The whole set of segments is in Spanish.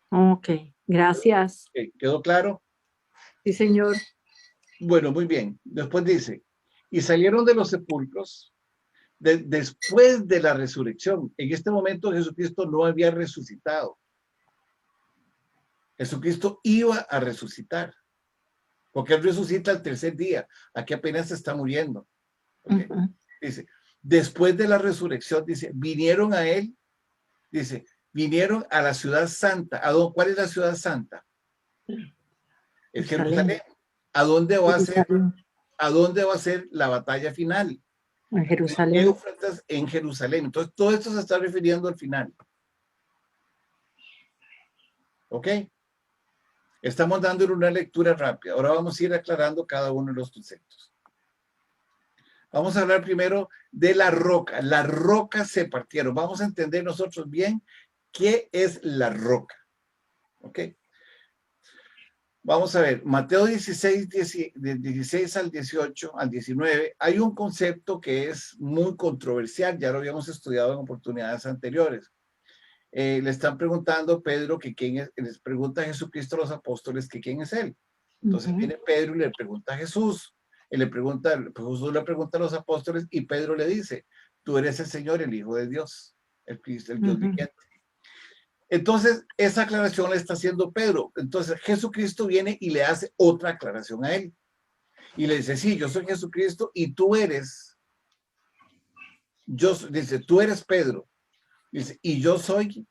Ok, gracias. Ok, ¿quedó claro? Sí, señor. Bueno, muy bien. Después dice, y salieron de los sepulcros después de la resurrección. En este momento Jesucristo no había resucitado. Jesucristo iba a resucitar, porque Él resucita al tercer día. Aquí apenas se está muriendo. ¿Okay? Ujú. Dice, después de la resurrección, dice, vinieron a Él, dice, vinieron a la ciudad santa. ¿Cuál es la ciudad santa? Es Jerusalén. Jerusalén. ¿A dónde va a ser? Jerusalén. ¿A dónde va a ser la batalla final? En En Jerusalén. Éufrates, en Jerusalén. Entonces, todo esto se está refiriendo al final. ¿Ok? Estamos dándole una lectura rápida. Ahora vamos a ir aclarando cada uno de los conceptos. Vamos a hablar primero de la roca. Las rocas se partieron. Vamos a entender nosotros bien qué es la roca. ¿Ok? Vamos a ver, Mateo 16, 16 al 18, al 19, hay un concepto que es muy controversial, ya lo habíamos estudiado en oportunidades anteriores. Le están preguntando Pedro que quién es, les pregunta a Jesucristo a los apóstoles que quién es él. Entonces Ujú. viene Pedro y le pregunta a Jesús, y Jesús le pregunta a los apóstoles y Pedro le dice, tú eres el Señor, el Hijo de Dios, el Cristo, el Dios Ujú. viviente. Entonces, esa aclaración la está haciendo Pedro. Entonces, Jesucristo viene y le hace otra aclaración a él. Y le dice, sí, yo soy Jesucristo y tú eres, dice, tú eres Pedro. Dice, y yo soy,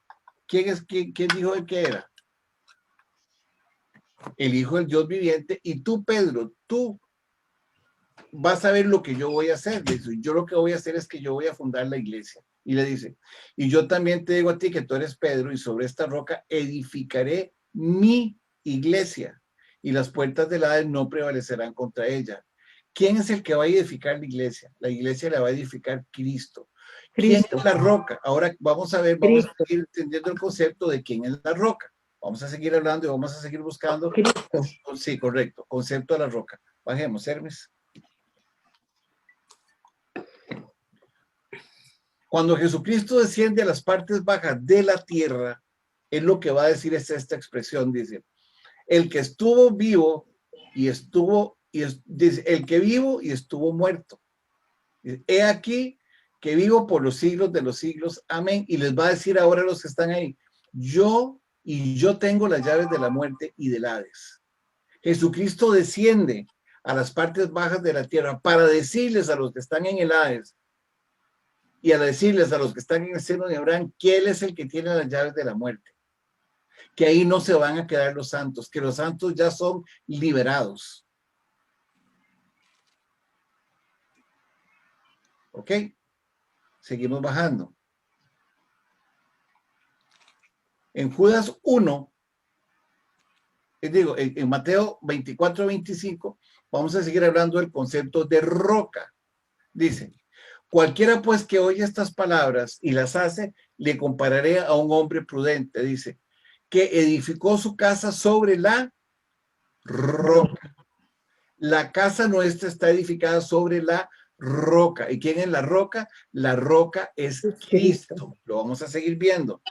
¿quién dijo él que era? El Hijo del Dios viviente. Y tú, Pedro, tú vas a ver lo que yo voy a hacer. Dice, yo lo que voy a hacer es que yo voy a fundar la iglesia. Y le dice, y yo también te digo a ti que tú eres Pedro y sobre esta roca edificaré mi iglesia y las puertas del Hades no prevalecerán contra ella. ¿Quién es el que va a edificar la iglesia? La iglesia la va a edificar Cristo. ¿Quién Cristo. es la roca? Ahora vamos a ver, vamos a Cristo. seguir entendiendo el concepto de quién es la roca. Vamos a seguir hablando y vamos a seguir buscando. Cristo. Sí, correcto. Concepto de la roca. Bajemos, Hermes. Cuando Jesucristo desciende a las partes bajas de la tierra, es lo que va a decir es esta expresión, dice, el que estuvo vivo y estuvo, dice, el que vivo y estuvo muerto. Dice, he aquí que vivo por los siglos de los siglos, amén. Y les va a decir ahora a los que están ahí, yo tengo las llaves de la muerte y del Hades. Jesucristo desciende a las partes bajas de la tierra para decirles a los que están en el Hades, y a decirles a los que están en el seno de Abraham que Él es el que tiene las llaves de la muerte, que ahí no se van a quedar los santos, que los santos ya son liberados. ¿Ok? Seguimos bajando. En Judas 1, digo, en Mateo 24, 25, vamos a seguir hablando del concepto de roca. Dice, cualquiera pues que oye estas palabras y las hace, le compararé a un hombre prudente, dice, que edificó su casa sobre la roca. La casa nuestra está edificada sobre la roca. ¿Y quién es la roca? La roca es Es Cristo. Cristo. Lo vamos a seguir viendo.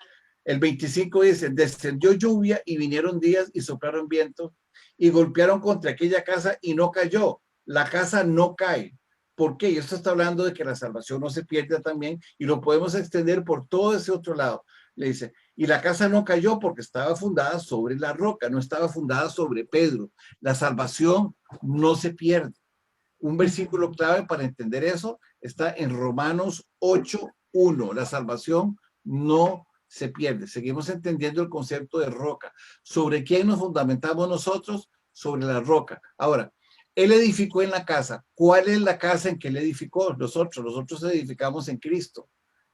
El 25 dice, descendió lluvia y vinieron días y soplaron vientos y golpearon contra aquella casa y no cayó. La casa no cae. ¿Por qué? Y esto está hablando de que la salvación no se pierda también y lo podemos extender por todo ese otro lado. Le dice, y la casa no cayó porque estaba fundada sobre la roca, no estaba fundada sobre Pedro. La salvación no se pierde. Un versículo clave para entender eso está en Romanos 8:1. La salvación no se pierde. Seguimos entendiendo el concepto de roca. ¿Sobre quién nos fundamentamos nosotros? Sobre la roca. Ahora, él edificó en la casa. ¿Cuál es la casa en que él edificó? Nosotros edificamos en Cristo.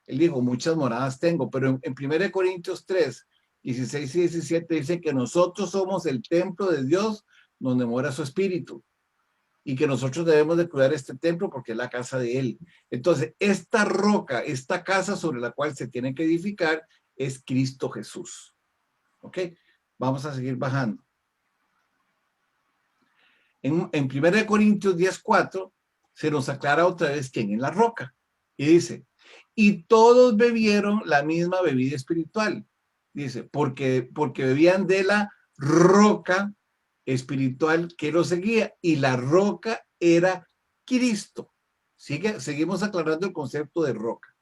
Él dijo, muchas moradas tengo, pero en 1 Corintios 3, 16 y 17 dice que nosotros somos el templo de Dios donde mora su espíritu y que nosotros debemos de cuidar este templo porque es la casa de él. Entonces, esta roca, esta casa sobre la cual se tiene que edificar es Cristo Jesús. ¿Ok? Vamos a seguir bajando. En 1 Corintios 10:4 se nos aclara otra vez quién es la roca. Y dice, y todos bebieron la misma bebida espiritual, Dice, porque bebían de la roca espiritual que los seguía, y la roca era Cristo. Seguimos aclarando el concepto de roca.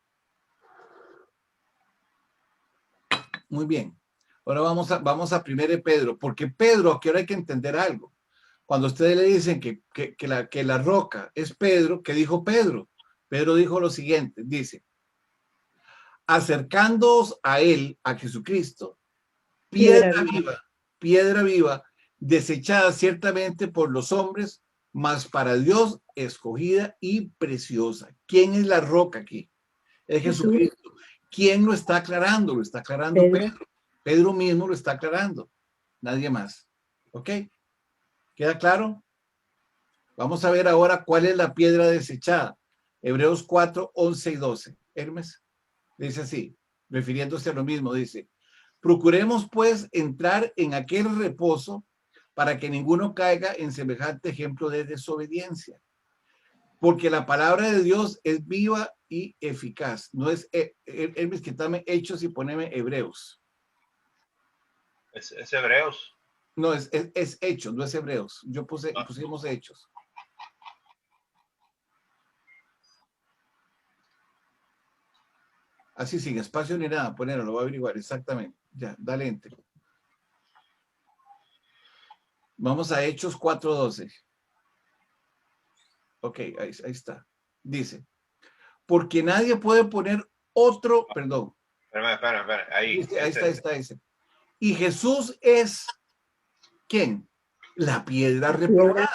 Muy bien. Ahora vamos a 1 Pedro, porque Pedro, aquí ahora hay que entender algo. Cuando ustedes le dicen que la roca es Pedro, ¿qué dijo Pedro? Pedro dijo lo siguiente, dice, acercándoos a él, a Jesucristo, piedra viva, desechada ciertamente por los hombres, mas para Dios escogida y preciosa. ¿Quién es la roca aquí? Es Jesucristo. ¿Quién lo está aclarando? Lo está aclarando Pedro. Pedro mismo lo está aclarando. Nadie más. ¿Ok? ¿Queda claro? Vamos a ver ahora cuál es la piedra desechada. Hebreos 4, 11 y 12. Hermes dice así, refiriéndose a lo mismo, dice, procuremos pues entrar en aquel reposo para que ninguno caiga en semejante ejemplo de desobediencia. Porque la palabra de Dios es viva y eficaz. No es, Hermes, quítame Hechos y poneme Hebreos. Es Hebreos. No, es Hechos, no es Hebreos. Pusimos Hechos. Así sin espacio ni nada, ponerlo, lo voy a averiguar exactamente. Ya, dale enter. Vamos a Hechos 4:12. Ok, ahí está. Dice, porque nadie puede poner otro, perdón. Espera. Ahí. Dice, ahí está ese. Y Jesús es, ¿quién? La piedra reprobada.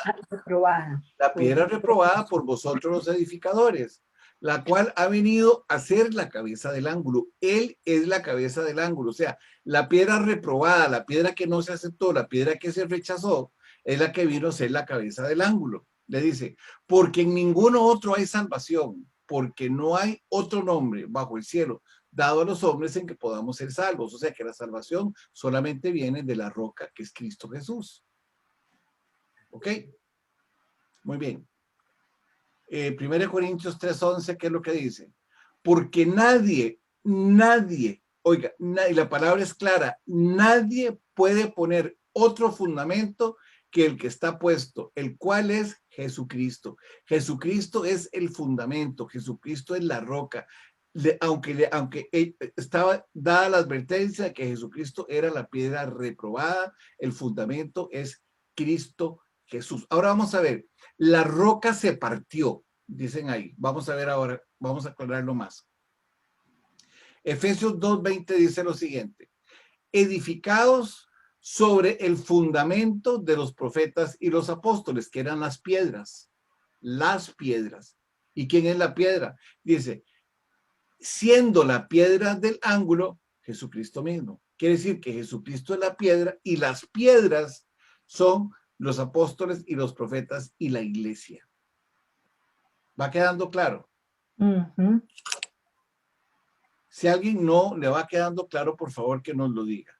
La piedra reprobada por vosotros los edificadores, la cual ha venido a ser la cabeza del ángulo. Él es la cabeza del ángulo. O sea, la piedra reprobada, la piedra que no se aceptó, la piedra que se rechazó, es la que vino a ser la cabeza del ángulo. Le dice, porque en ninguno otro hay salvación, porque no hay otro nombre bajo el cielo dado a los hombres en que podamos ser salvos. O sea que la salvación solamente viene de la roca que es Cristo Jesús. ¿Ok? Muy bien. 1 Corintios 3:11, ¿qué es lo que dice? Porque nadie, oiga, la palabra es clara, nadie puede poner otro fundamento que el que está puesto, el cual es Jesucristo. Jesucristo es el fundamento, Jesucristo es la roca. Aunque estaba dada la advertencia de que Jesucristo era la piedra reprobada, el fundamento es Cristo Jesús. Ahora vamos a ver, la roca se partió, dicen ahí. Vamos a ver ahora, vamos a aclararlo más. Efesios 2:20 dice lo siguiente, edificados sobre el fundamento de los profetas y los apóstoles, que eran las piedras. ¿Y quién es la piedra? Dice, siendo la piedra del ángulo, Jesucristo mismo. Quiere decir que Jesucristo es la piedra y las piedras son los apóstoles y los profetas y la iglesia. ¿Va quedando claro? Si a alguien no le va quedando claro, por favor que nos lo diga.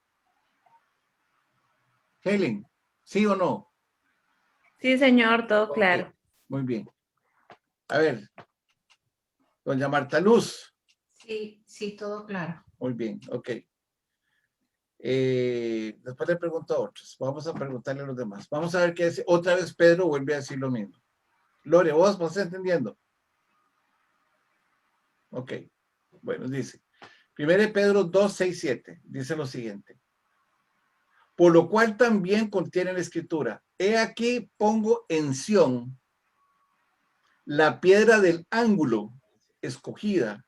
Helen, ¿sí o no? Sí, señor, todo claro. Muy bien. A ver, doña Marta Luz. Sí, todo claro. Muy bien, ok. Después le pregunto a otros. Vamos a preguntarle a los demás. Vamos a ver qué dice. Otra vez Pedro vuelve a decir lo mismo. Lore, ¿vos estás entendiendo? Ok. Bueno, dice. 1 Pedro 2:6-7. Dice lo siguiente. Por lo cual también contiene la escritura. He aquí pongo en Sión la piedra del ángulo, escogida,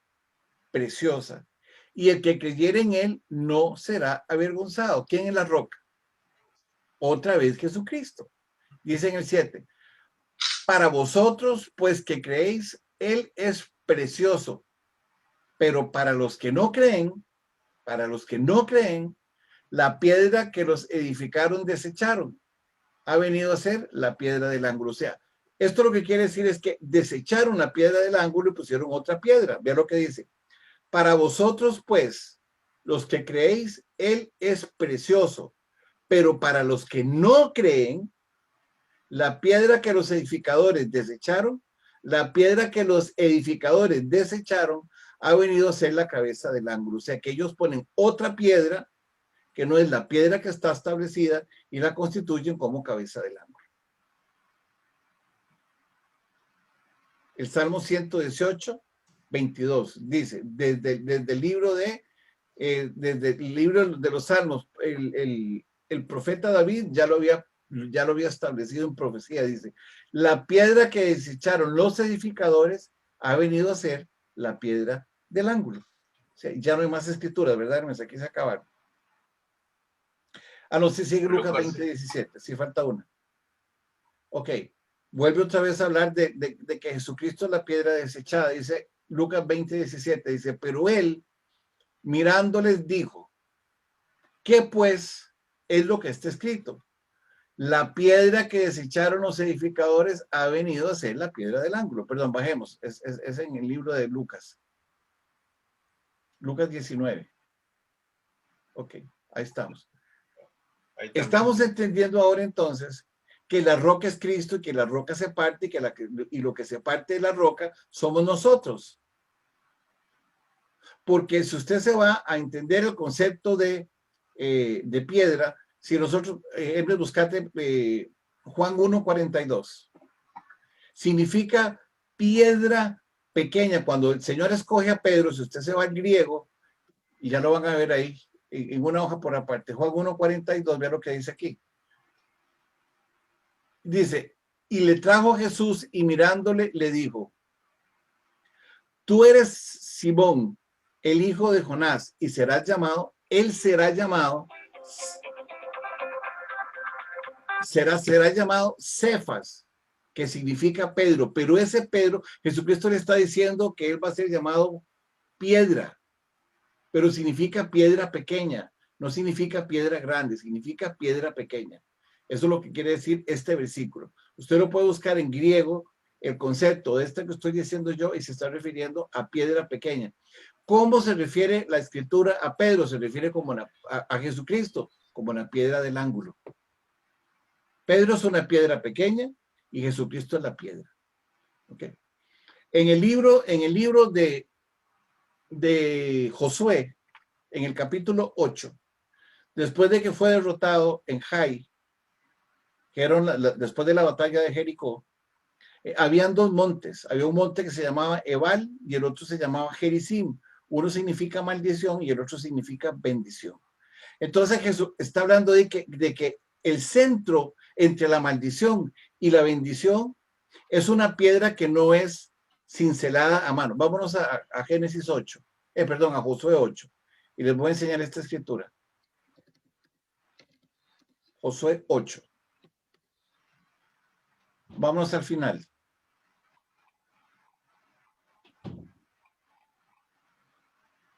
preciosa. Y el que creyere en él no será avergonzado. ¿Quién es la roca? Otra vez Jesucristo. Dice en el 7. Para vosotros, pues que creéis, él es precioso. Pero para los que no creen, la piedra que los edificaron desecharon. Ha venido a ser la piedra del ángulo. O sea, esto lo que quiere decir es que desecharon la piedra del ángulo y pusieron otra piedra. Vea lo que dice. Para vosotros, pues, los que creéis, él es precioso. Pero para los que no creen, la piedra que los edificadores desecharon, ha venido a ser la cabeza del ángulo. O sea, que ellos ponen otra piedra que no es la piedra que está establecida y la constituyen como cabeza del ángulo. El Salmo 118, 22 dice, desde el libro desde el libro de los Salmos, el profeta David ya lo había establecido en profecía, dice, la piedra que desecharon los edificadores ha venido a ser la piedra del ángulo. O sea, ya no hay más escrituras, ¿verdad, Hermes? Aquí se acabaron. No, sí, sigue Lucas 20, 17, sí falta una. Ok, vuelve otra vez a hablar de que Jesucristo es la piedra desechada, dice Lucas 20, 17, dice, pero él, mirándoles, dijo, ¿qué pues es lo que está escrito? La piedra que desecharon los edificadores ha venido a ser la piedra del ángulo. Perdón, bajemos, es en el libro de Lucas. Lucas 19. Ok, ahí estamos. Ahí Estamos entendiendo ahora entonces que la roca es Cristo y que la roca se parte y lo que se parte de la roca somos nosotros. Porque si usted se va a entender el concepto de piedra, si nosotros, buscate Juan 1:42, significa piedra pequeña. Cuando el Señor escoge a Pedro, si usted se va al griego, y ya lo van a ver ahí, en una hoja por aparte, Juan 1:42, vea lo que dice aquí. Dice, y le trajo Jesús y mirándole le dijo, tú eres Simón, el hijo de Jonás, y él será llamado Cefas, que significa Pedro, pero ese Pedro, Jesucristo le está diciendo que él va a ser llamado piedra, pero significa piedra pequeña, no significa piedra grande, significa piedra pequeña. Eso es lo que quiere decir este versículo. Usted lo puede buscar en griego, el concepto de este que estoy diciendo yo, y se está refiriendo a piedra pequeña. ¿Cómo se refiere la escritura a Pedro? Se refiere como a Jesucristo, como una piedra del ángulo. Pedro es una piedra pequeña y Jesucristo es la piedra. ¿Okay? En el libro de Josué, en el capítulo 8, después de que fue derrotado en Jai, que era después de la batalla de Jericó, habían dos montes. Había un monte que se llamaba Ebal y el otro se llamaba Gerizim. Uno significa maldición y el otro significa bendición. Entonces Jesús está hablando de que el centro entre la maldición y la bendición es una piedra que no es cincelada a mano. Vámonos a Génesis 8, a Josué 8. Y les voy a enseñar esta escritura. Josué 8. Vámonos al final.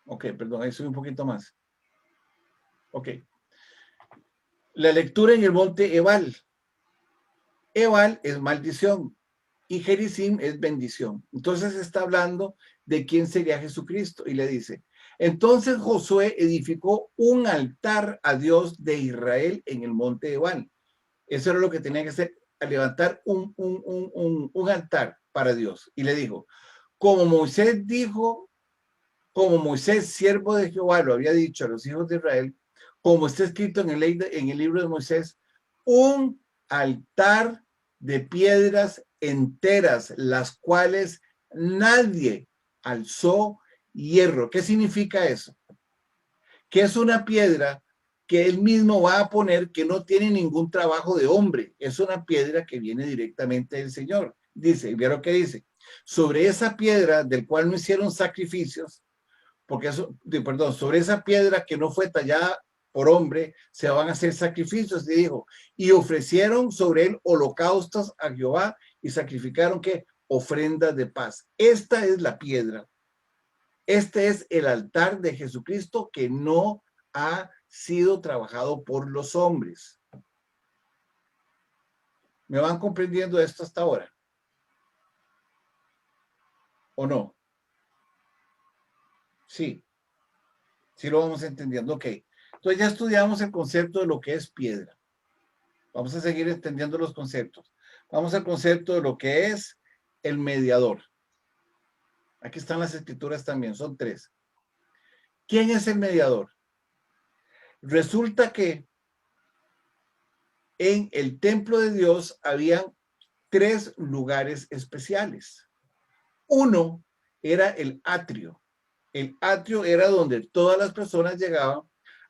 Ok, perdón, ahí subí un poquito más. Ok. La lectura en el monte Ebal. Ebal es maldición y Gerizim es bendición. Entonces está hablando de quién sería Jesucristo y le dice, entonces Josué edificó un altar a Dios de Israel en el monte Ebal. Eso era lo que tenía que hacer, a levantar un altar para Dios. Y le dijo, como Moisés, siervo de Jehová, lo había dicho a los hijos de Israel, como está escrito en el libro de Moisés, un altar de piedras enteras, las cuales nadie alzó hierro. ¿Qué significa eso? Que es una piedra que él mismo va a poner, que no tiene ningún trabajo de hombre. Es una piedra que viene directamente del Señor. Dice, ¿vieron lo que dice? Sobre esa piedra del cual no hicieron sacrificios, sobre esa piedra que no fue tallada por hombre, se van a hacer sacrificios, y dijo, y ofrecieron sobre él holocaustos a Jehová y sacrificaron ¿qué? Ofrendas de paz. Esta es la piedra. Este es el altar de Jesucristo que no ha sido trabajado por los hombres. ¿Me van comprendiendo esto hasta ahora? ¿O no? Sí. Sí lo vamos entendiendo. Ok. Entonces ya estudiamos el concepto de lo que es piedra. Vamos a seguir entendiendo los conceptos. Vamos al concepto de lo que es el mediador. Aquí están las escrituras también, son 3. ¿Quién es el mediador? Resulta que en el templo de Dios habían 3 lugares especiales. Uno era el atrio. El atrio era donde todas las personas llegaban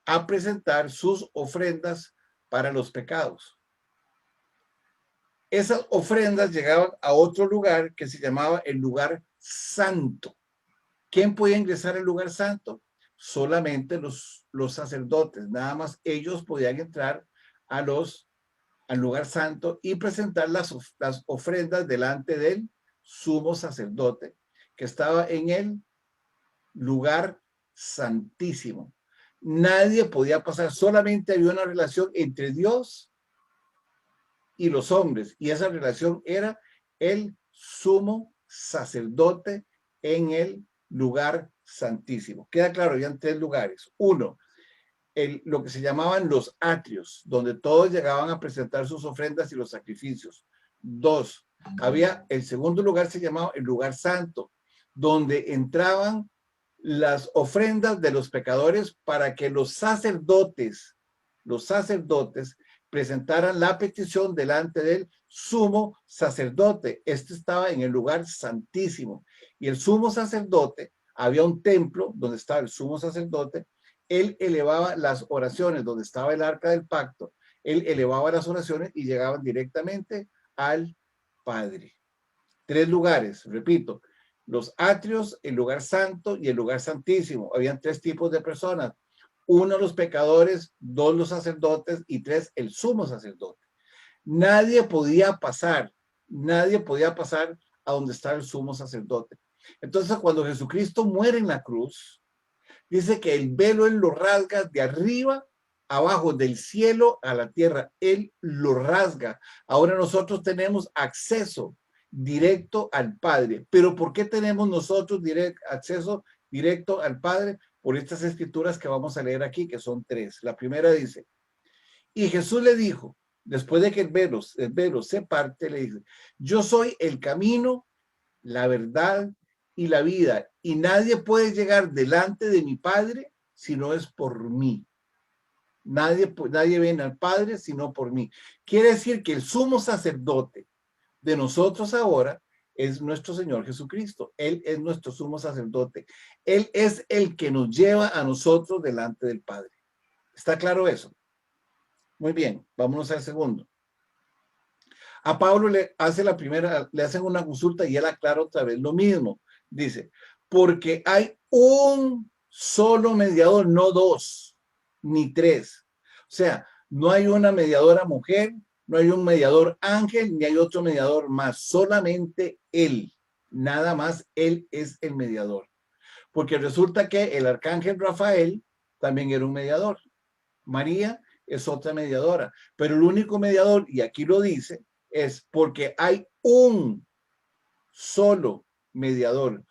a presentar sus ofrendas para los pecados. Esas ofrendas llegaban a otro lugar que se llamaba el lugar santo. ¿Quién podía ingresar al lugar santo? Solamente los sacerdotes. Nada más ellos podían entrar al lugar santo y presentar las ofrendas delante del sumo sacerdote que estaba en el lugar santísimo. Nadie podía pasar, solamente había una relación entre Dios y los hombres, y esa relación era el sumo sacerdote en el lugar santísimo. Queda claro, habían 3 lugares. Uno, lo que se llamaban los atrios, donde todos llegaban a presentar sus ofrendas y los sacrificios. 2, había el segundo lugar, se llamaba el lugar santo, donde entraban las ofrendas de los pecadores para que los sacerdotes presentaran la petición delante del sumo sacerdote. Este estaba en el lugar santísimo. Y el sumo sacerdote, había un templo donde estaba el sumo sacerdote, él elevaba las oraciones, donde estaba el arca del pacto, él elevaba las oraciones y llegaban directamente al Padre. 3 lugares, repito, los atrios, el lugar santo y el lugar santísimo. Habían 3 tipos de personas. 1, los pecadores, 2, los sacerdotes y 3, el sumo sacerdote. Nadie podía pasar a donde estaba el sumo sacerdote. Entonces, cuando Jesucristo muere en la cruz, dice que el velo él lo rasga de arriba abajo, del cielo a la tierra. Él lo rasga. Ahora nosotros tenemos acceso directo al Padre. ¿Pero por qué tenemos nosotros acceso directo al Padre? Por estas escrituras que vamos a leer aquí, que son 3. La primera dice, y Jesús le dijo, después de que el velo se parte, le dice, yo soy el camino, la verdad y la vida, y nadie puede llegar delante de mi Padre si no es por mí. Nadie viene al Padre sino por mí. Quiere decir que el sumo sacerdote de nosotros ahora es nuestro Señor Jesucristo. Él es nuestro sumo sacerdote. Él es el que nos lleva a nosotros delante del Padre. ¿Está claro eso? Muy bien, vámonos al segundo. A Pablo le hacen una consulta y él aclara otra vez lo mismo. Dice, porque hay un solo mediador, no 2, ni 3. O sea, no hay una mediadora mujer, no hay un mediador ángel, ni hay otro mediador más, solamente él. Nada más, él es el mediador. Porque resulta que el arcángel Rafael también era un mediador. María es otra mediadora. Pero el único mediador, y aquí lo dice, es porque hay un solo mediador.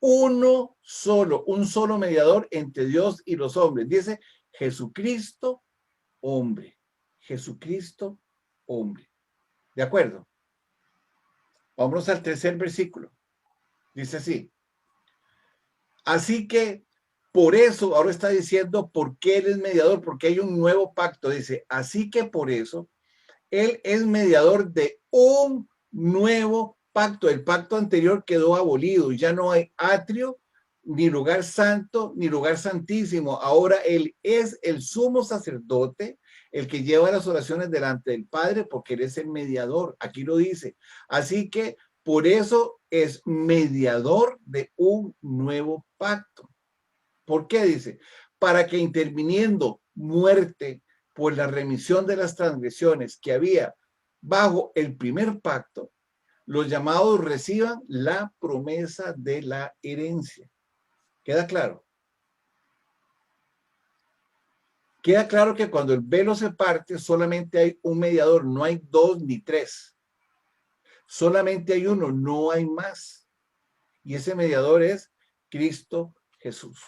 Un solo mediador entre Dios y los hombres. Dice Jesucristo, hombre. Jesucristo, hombre. ¿De acuerdo? Vamos al tercer versículo. Dice así. Así que por eso, ahora está diciendo por qué él es mediador, porque hay un nuevo pacto. Dice, así que por eso, él es mediador de un nuevo pacto. El pacto anterior quedó abolido. Ya no hay atrio, ni lugar santo, ni lugar santísimo. Ahora él es el sumo sacerdote, el que lleva las oraciones delante del Padre, porque él es el mediador. Aquí lo dice. Así que por eso es mediador de un nuevo pacto. ¿Por qué? Dice, para que interviniendo muerte por la remisión de las transgresiones que había bajo el primer pacto, los llamados reciban la promesa de la herencia. ¿Queda claro? Queda claro que cuando el velo se parte, solamente hay un mediador, no hay 2 ni 3. Solamente hay uno, no hay más. Y ese mediador es Cristo Jesús.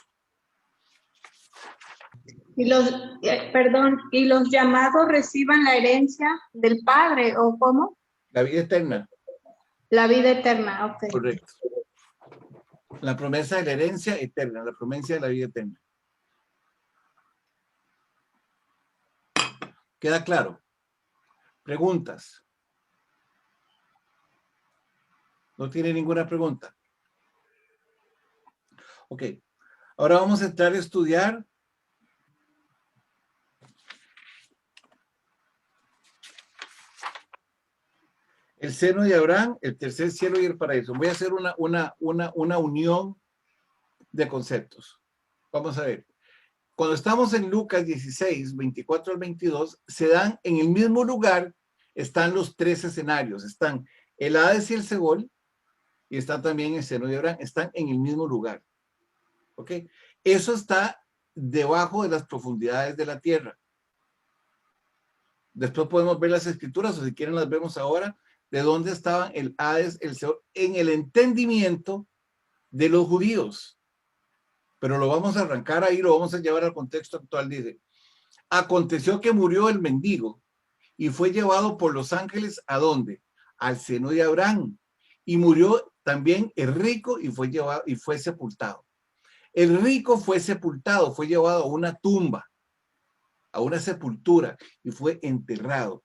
Y ¿y los llamados reciban la herencia del Padre o cómo? La vida eterna. La vida eterna, ok. Correcto. La promesa de la herencia eterna, la promesa de la vida eterna. ¿Queda claro? ¿Preguntas? ¿No tiene ninguna pregunta? Ok. Ahora vamos a entrar a estudiar el seno de Abraham, el tercer cielo y el paraíso. Voy a hacer una unión de conceptos. Vamos a ver. Cuando estamos en Lucas 16, 24 al 22, se dan en el mismo lugar, están los tres escenarios. Están el Hades y el Seol, y está también el seno de Abraham. Están en el mismo lugar. ¿Ok? Eso está debajo de las profundidades de la tierra. Después podemos ver las escrituras, o si quieren las vemos ahora, de dónde estaban el Hades, el Seol, en el entendimiento de los judíos. Pero lo vamos a arrancar ahí, lo vamos a llevar al contexto actual. Dice, aconteció que murió el mendigo y fue llevado por los ángeles, ¿a dónde? Al seno de Abraham. Y murió también el rico y fue llevado y fue sepultado. El rico fue sepultado, fue llevado a una tumba, a una sepultura, y fue enterrado.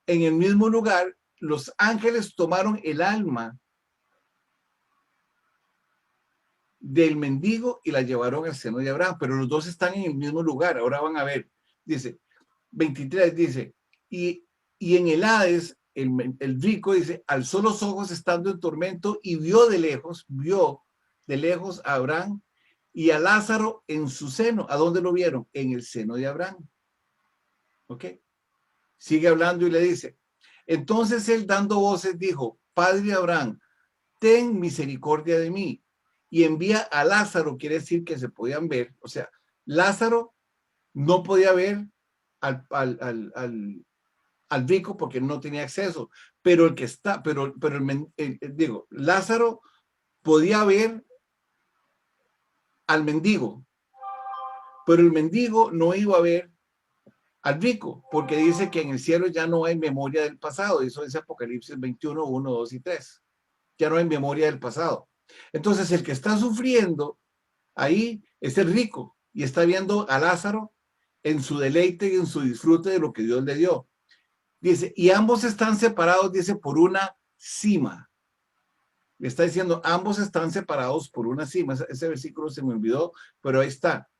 En el mismo lugar, los ángeles tomaron el alma del mendigo y la llevaron al seno de Abraham, pero los dos están en el mismo lugar. Ahora van a ver, dice, 23 dice, y en el Hades, el rico dice, alzó los ojos estando en tormento y vio de lejos a Abraham y a Lázaro en su seno. ¿A dónde lo vieron? En el seno de Abraham. ¿Ok? Sigue hablando y le dice, entonces él dando voces dijo, Padre Abraham, ten misericordia de mí y envía a Lázaro. Quiere decir que se podían ver, o sea, Lázaro no podía ver al rico porque no tenía acceso, pero el que está, digo, Lázaro podía ver al mendigo, pero el mendigo no iba a ver al rico, porque dice que en el cielo ya no hay memoria del pasado. Eso es Apocalipsis 21, 1, 2 y 3. Ya no hay memoria del pasado. Entonces el que está sufriendo ahí es el rico y está viendo a Lázaro en su deleite y en su disfrute de lo que Dios le dio. Dice, y ambos están separados, dice, por una cima. Le está diciendo, ambos están separados por una cima. Ese versículo se me olvidó, pero ahí está.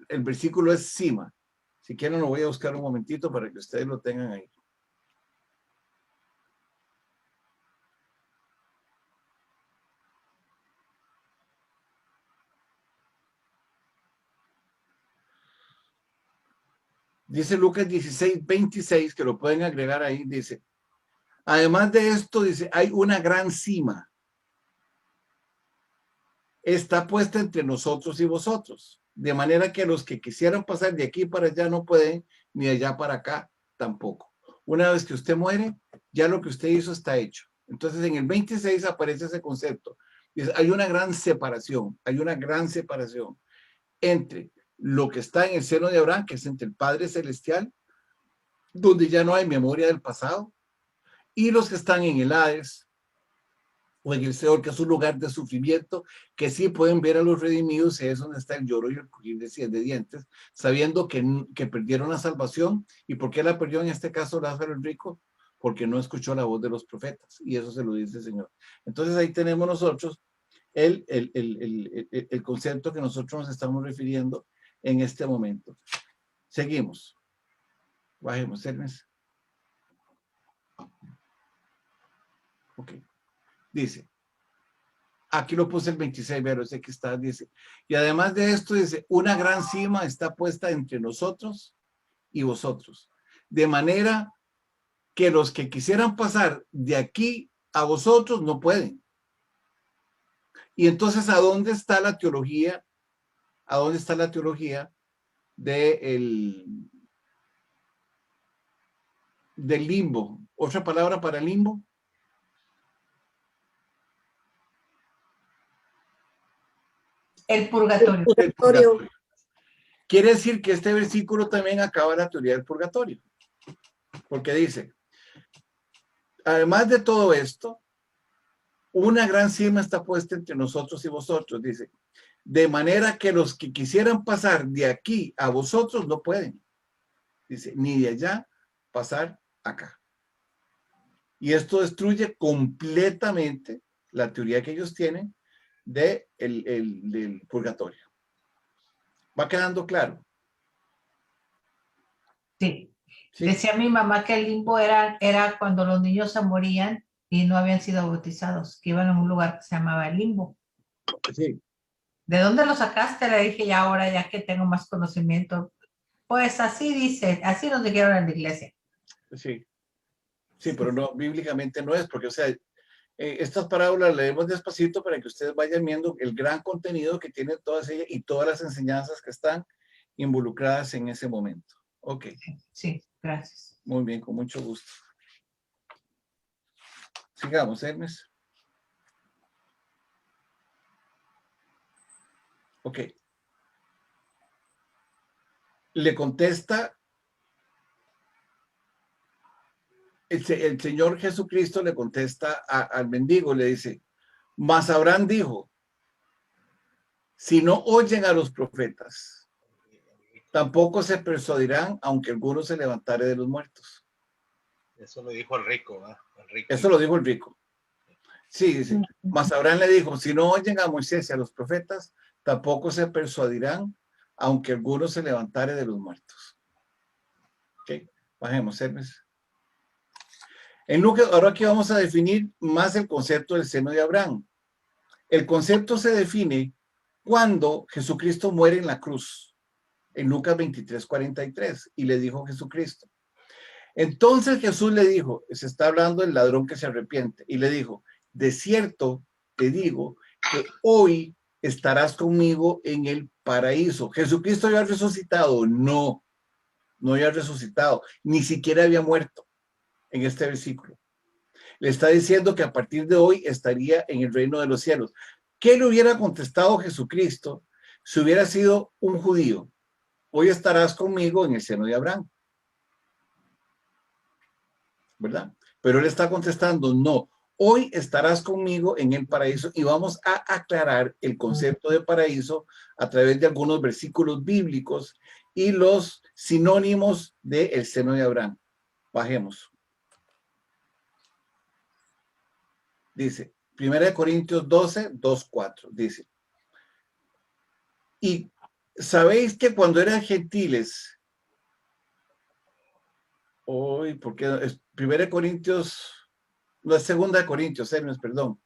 El versículo es cima. Si quieren lo voy a buscar un momentito para que ustedes lo tengan ahí. Dice Lucas 16, 26, que lo pueden agregar ahí, dice, además de esto, dice, hay una gran cima. Está puesta entre nosotros y vosotros, de manera que los que quisieran pasar de aquí para allá no pueden, ni de allá para acá tampoco. Una vez que usted muere, ya lo que usted hizo está hecho. Entonces en el 26 aparece ese concepto. Dice, hay una gran separación entre lo que está en el seno de Abraham, que es entre el Padre Celestial, donde ya no hay memoria del pasado, y los que están en el Hades, o en el Seol, que es un lugar de sufrimiento, que sí pueden ver a los redimidos, y es donde está el lloro y el crujir de dientes, sabiendo que perdieron la salvación. ¿Y por qué la perdió en este caso Lázaro el rico? Porque no escuchó la voz de los profetas, y eso se lo dice el Señor. Entonces ahí tenemos nosotros el concepto que nosotros nos estamos refiriendo en este momento. Seguimos. Bajemos, Hermes. Ok. Dice, aquí lo puse el 26, pero sé que está, dice, y además de esto, dice, una gran cima está puesta entre nosotros y vosotros, de manera que los que quisieran pasar de aquí a vosotros no pueden. Y entonces, ¿a dónde está la teología? ¿A dónde está la teología del limbo? ¿Otra palabra para limbo? El purgatorio. El purgatorio. Quiere decir que este versículo también acaba la teoría del purgatorio. Porque dice, además de todo esto, una gran cima está puesta entre nosotros y vosotros, dice, de manera que los que quisieran pasar de aquí a vosotros no pueden. Dice, ni de allá pasar acá. Y esto destruye completamente la teoría que ellos tienen del purgatorio. ¿Va quedando claro? Sí. Sí. Decía mi mamá que el limbo era cuando los niños se morían y no habían sido bautizados, que iban a un lugar que se llamaba el limbo. Sí. ¿De dónde lo sacaste? Le dije ya ahora, ya que tengo más conocimiento. Pues así dice, así nos dijeron en la iglesia. Sí. Sí, pero no, bíblicamente no es, porque, o sea, estas parábolas leemos despacito para que ustedes vayan viendo el gran contenido que tiene todas ellas y todas las enseñanzas que están involucradas en ese momento. Ok, Sí, gracias. muy bien, con mucho gusto. Sigamos, Hermes. Ok. Le contesta, el Señor Jesucristo le contesta al mendigo, le dice, mas Abraham dijo, si no oyen a los profetas, tampoco se persuadirán, aunque alguno se levantare de los muertos. Eso lo dijo el rico, ¿eh? Eso lo dijo el rico. Sí, dice, mas Abraham le dijo, si no oyen a Moisés y a los profetas, tampoco se persuadirán, aunque alguno se levantare de los muertos. Ok, bajemos, Hermes. En Lucas, ahora aquí vamos a definir más el concepto del seno de Abraham. El concepto se define cuando Jesucristo muere en la cruz, en Lucas 23:43, y le dijo Jesucristo. Entonces Jesús le dijo, se está hablando del ladrón que se arrepiente, y le dijo, de cierto te digo que hoy estarás conmigo en el paraíso. ¿Jesucristo había resucitado? No, no había resucitado, ni siquiera había muerto en este versículo. Le está diciendo que a partir de hoy estaría en el reino de los cielos. ¿Qué le hubiera contestado Jesucristo si hubiera sido un judío? Hoy estarás conmigo en el seno de Abraham. ¿Verdad? Pero él está contestando, no, hoy estarás conmigo en el paraíso, y vamos a aclarar el concepto de paraíso a través de algunos versículos bíblicos y los sinónimos del seno de Abraham. Bajemos. Dice, 1 Corintios 12, 2, 4, dice, y sabéis que cuando eran gentiles, hoy, porque es 1 Corintios, no es 2 Corintios, Hermes, perdón.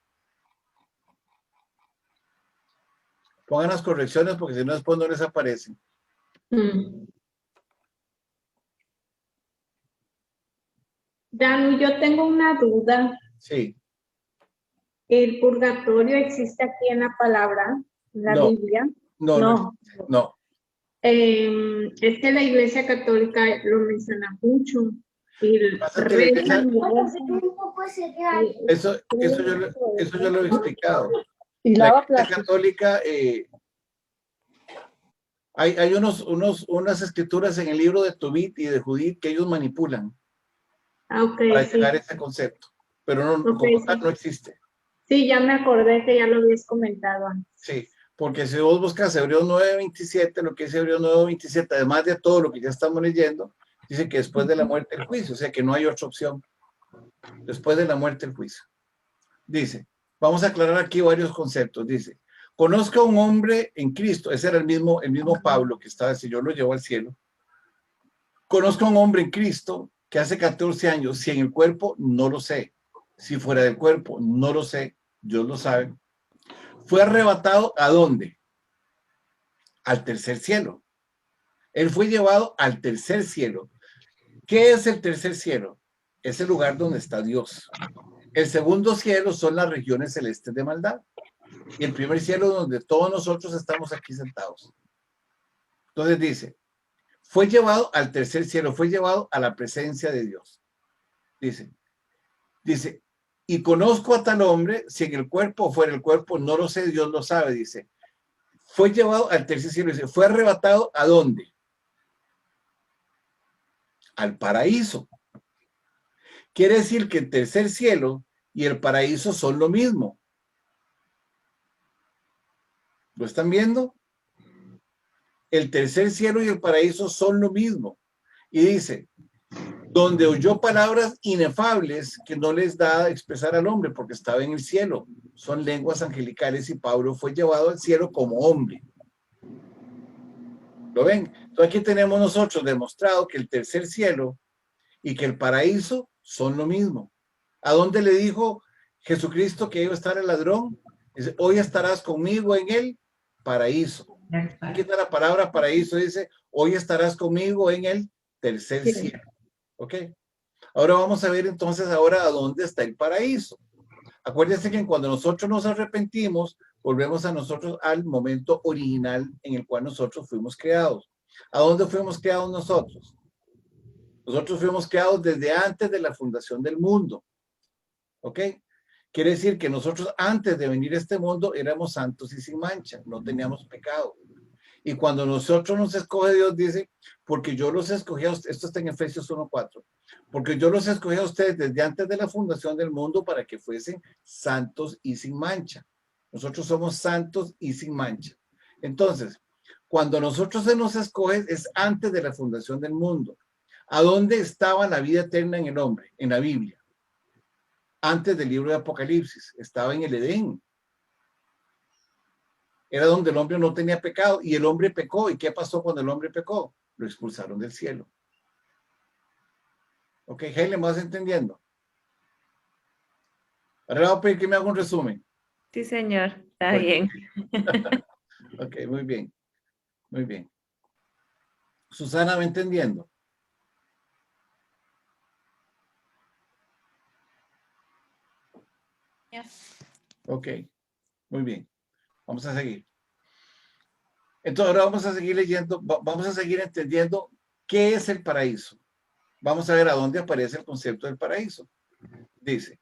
Pongan las correcciones porque si no después no les aparecen. Dani, yo tengo una duda. Sí. ¿El purgatorio existe aquí en la palabra, en la No. Biblia? No, No. no. Es que la Iglesia Católica lo menciona mucho. Y Pasa que la iglesia, Eso eso yo lo he explicado. Y La lava iglesia platos. católica, hay unas escrituras en el libro de Tobit y de Judith que ellos manipulan Ok, para sí. llegar a ese concepto, pero no, Ok, como tal sí. no existe. Sí, ya me acordé que ya lo habías comentado antes. Sí, porque si vos buscas Hebreos 9:27, lo que es Hebreos 9:27, además de todo lo que ya estamos leyendo, dice que después de la muerte el juicio, o sea que no hay otra opción. Después de la muerte el juicio. Dice, vamos a aclarar aquí varios conceptos. Dice, conozca a un hombre en Cristo, ese era el mismo Pablo que estaba, el Señor lo llevó al cielo. Conozca a un hombre en Cristo que hace 14 años, si en el cuerpo, no lo sé. Si fuera del cuerpo, no lo sé. Dios lo sabe. Fue arrebatado ¿a dónde? Al tercer cielo. Él fue llevado al tercer cielo. ¿Qué es el tercer cielo? Es el lugar donde está Dios. El segundo cielo son las regiones celestes de maldad. Y el primer cielo donde todos nosotros estamos aquí sentados. Entonces dice, fue llevado al tercer cielo, fue llevado a la presencia de Dios. Dice, y conozco a tal hombre, si en el cuerpo o fuera del cuerpo, no lo sé, Dios lo sabe, dice. Fue llevado al tercer cielo, dice, fue arrebatado ¿a dónde? Al paraíso. Quiere decir que el tercer cielo y el paraíso son lo mismo. ¿Lo están viendo? El tercer cielo y el paraíso son lo mismo. Y dice, donde oyó palabras inefables que no les da expresar al hombre porque estaba en el cielo. Son lenguas angelicales y Pablo fue llevado al cielo como hombre. ¿Lo ven? Entonces aquí tenemos nosotros demostrado que el tercer cielo y que el paraíso son lo mismo. ¿A dónde le dijo Jesucristo que iba a estar el ladrón? Dice, hoy estarás conmigo en el paraíso. Aquí está la palabra paraíso, dice, hoy estarás conmigo en el tercer cielo. ¿Ok? Ahora vamos a ver entonces ahora a dónde está el paraíso. Acuérdense que cuando nosotros nos arrepentimos, volvemos a nosotros al momento original en el cual nosotros fuimos creados. ¿A dónde fuimos creados nosotros? Nosotros fuimos creados desde antes de la fundación del mundo. ¿Ok? Quiere decir que nosotros antes de venir a este mundo éramos santos y sin mancha, no teníamos pecado. Y cuando nosotros nos escoge Dios dice, porque yo los escogí a ustedes, esto está en Efesios 1:4, porque yo los escogí a ustedes desde antes de la fundación del mundo para que fuesen santos y sin mancha. Nosotros somos santos y sin mancha. Entonces, cuando nosotros se nos escoge es antes de la fundación del mundo. ¿A dónde estaba la vida eterna en el hombre? En la Biblia. Antes del libro de Apocalipsis, estaba en el Edén. Era donde el hombre no tenía pecado y el hombre pecó. ¿Y qué pasó cuando el hombre pecó? Lo expulsaron del cielo. Ok, Helen, ¿me vas entendiendo? Ahora le voy a pedir que me haga un resumen. Sí, señor. Está Muy bien. Ok, muy bien. Muy bien. Susana, ¿me entendiendo? Ok, muy bien. Vamos a seguir. Entonces ahora vamos a seguir leyendo, vamos a seguir entendiendo qué es el paraíso. Vamos a ver a dónde aparece el concepto del paraíso. Dice,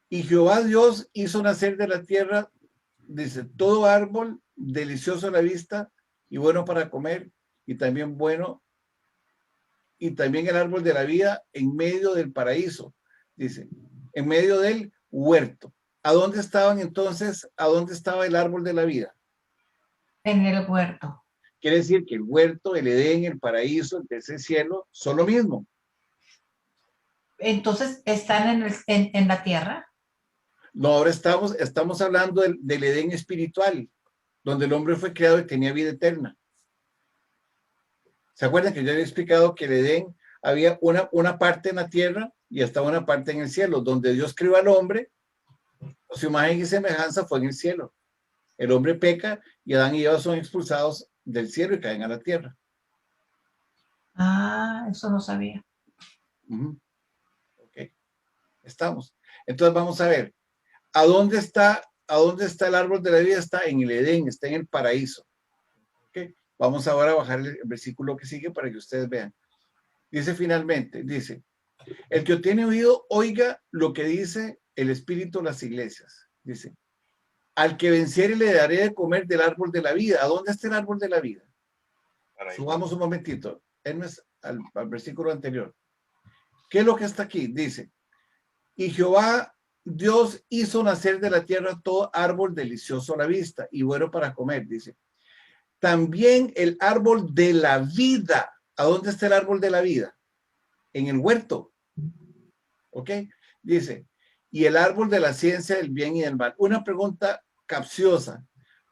y Jehová Dios hizo nacer de la tierra, dice, todo árbol delicioso a la vista y bueno para comer, y también bueno, y también el árbol de la vida en medio del paraíso, dice, en medio del huerto. ¿A dónde estaban entonces? ¿A dónde estaba el árbol de la vida? En el huerto. Quiere decir que el huerto, el Edén, el paraíso, el tercer cielo, son lo mismo. Entonces, ¿están en la tierra? No, ahora estamos hablando del Edén espiritual, donde el hombre fue creado y tenía vida eterna. ¿Se acuerdan que yo había explicado que el Edén había una parte en la tierra y estaba una parte en el cielo, donde Dios creó al hombre, su imagen y semejanza fue en el cielo. El hombre peca y Adán y Eva son expulsados del cielo y caen a la tierra. Ah, eso no sabía. Ok, estamos. Entonces vamos a ver, ¿a dónde está el árbol de la vida? Está en el Edén, está en el paraíso. Okay. Vamos ahora a bajar el versículo que sigue para que ustedes vean. Dice finalmente, dice, el que tiene oído, oiga lo que dice el Espíritu a las iglesias. Dice, al que venciere le daré de comer del árbol de la vida. ¿A dónde está el árbol de la vida? Subamos un momentito. Al versículo anterior. ¿Qué es lo que está aquí? Dice, y Jehová Dios hizo nacer de la tierra todo árbol delicioso a la vista y bueno para comer, dice. También el árbol de la vida. ¿A dónde está el árbol de la vida? En el huerto. ¿Ok? Dice, y el árbol de la ciencia del bien y del mal. Una pregunta capciosa.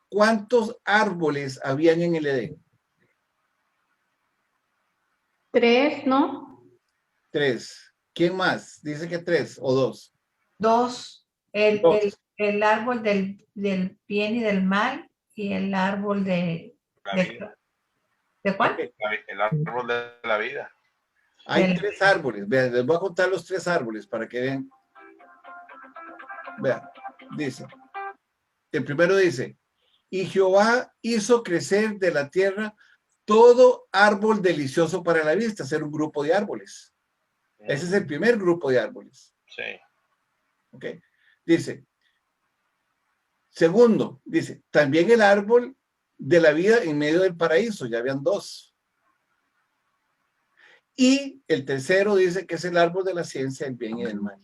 ¿Cuántos árboles habían en el Edén? 3, ¿no? 3. ¿Quién más? Dice que 3 o 2. 2. El árbol del bien y del mal y el árbol ¿de cuál? El árbol de la vida. Hay 3 árboles. Vean, les voy a contar los 3 árboles para que vean. Vean, dice. El primero dice, y Jehová hizo crecer de la tierra todo árbol delicioso para la vista, ser un grupo de árboles. Ese es el primer grupo de árboles. Sí. Ok. Dice, segundo, dice, también el árbol de la vida en medio del paraíso, ya habían 2. Y el tercero dice que es el árbol de la ciencia del bien y del mal.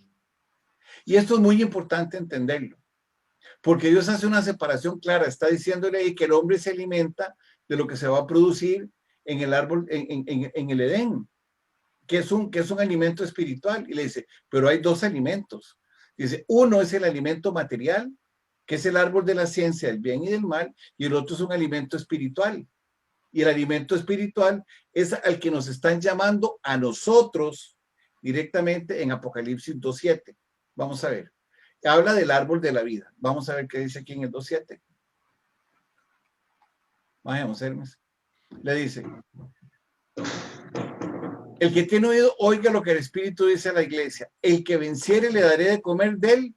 Y esto es muy importante entenderlo, porque Dios hace una separación clara, está diciéndole ahí que el hombre se alimenta de lo que se va a producir en el árbol, en el Edén, que es un alimento espiritual. Y le dice, pero hay dos alimentos. Dice, uno es el alimento material, que es el árbol de la ciencia del bien y del mal, y el otro es un alimento espiritual. Y el alimento espiritual es al que nos están llamando a nosotros directamente en Apocalipsis 2:7. Vamos a ver. Habla del árbol de la vida. Vamos a ver qué dice aquí en el 2:7. Vamos, Hermes. Le dice, el que tiene oído, oiga lo que el Espíritu dice a la iglesia. El que venciere le daré de comer del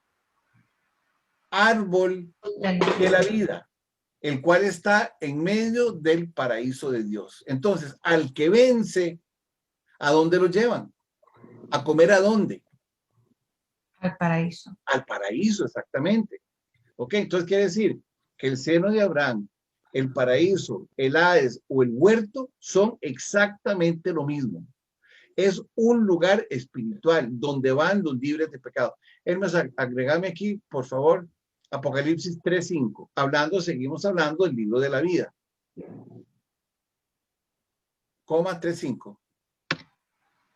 árbol de la vida, el cual está en medio del paraíso de Dios. Entonces, al que vence, ¿a dónde lo llevan? ¿A comer a dónde? Al paraíso. Al paraíso, exactamente. Ok, entonces quiere decir que el seno de Abraham, el paraíso, el Hades o el huerto son exactamente lo mismo. Es un lugar espiritual donde van los libres de pecado. Hermes, agregame aquí, por favor, Apocalipsis 3:5. Seguimos hablando del libro de la vida. 3:5.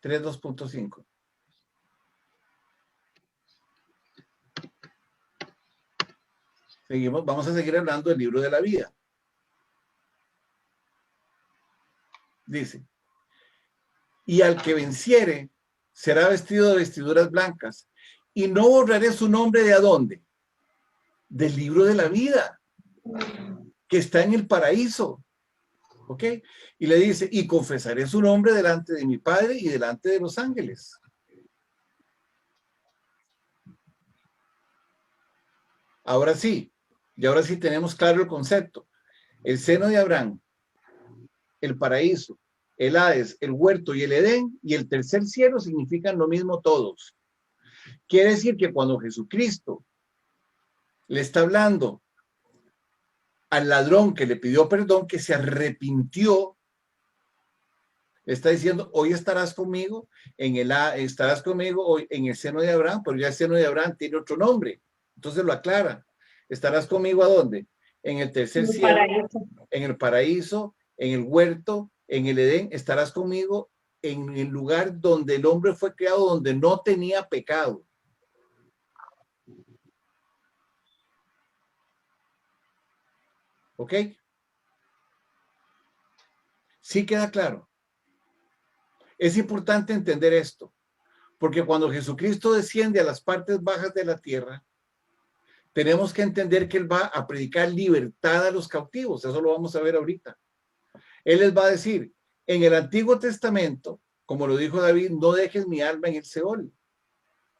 3:2.5. Seguimos, vamos a seguir hablando del libro de la vida. Dice, y al que venciere será vestido de vestiduras blancas, y no borraré su nombre de ¿a dónde? Del libro de la vida, que está en el paraíso. ¿Ok? Y le dice, y confesaré su nombre delante de mi Padre y delante de los ángeles. Ahora sí, y ahora sí tenemos claro el concepto. El seno de Abraham, el paraíso, el Hades, el huerto y el Edén y el tercer cielo significan lo mismo todos. Quiere decir que cuando Jesucristo le está hablando al ladrón que le pidió perdón, que se arrepintió, le está diciendo, hoy estarás conmigo estarás conmigo hoy en el seno de Abraham, pero ya el seno de Abraham tiene otro nombre. Entonces lo aclara. ¿Estarás conmigo a dónde? En el tercer cielo, en el paraíso, en el huerto, en el Edén. Estarás conmigo en el lugar donde el hombre fue creado, donde no tenía pecado. ¿Ok? Sí queda claro. Es importante entender esto, porque cuando Jesucristo desciende a las partes bajas de la tierra, tenemos que entender que Él va a predicar libertad a los cautivos. Eso lo vamos a ver ahorita. Él les va a decir, en el Antiguo Testamento, como lo dijo David, no dejes mi alma en el Seol.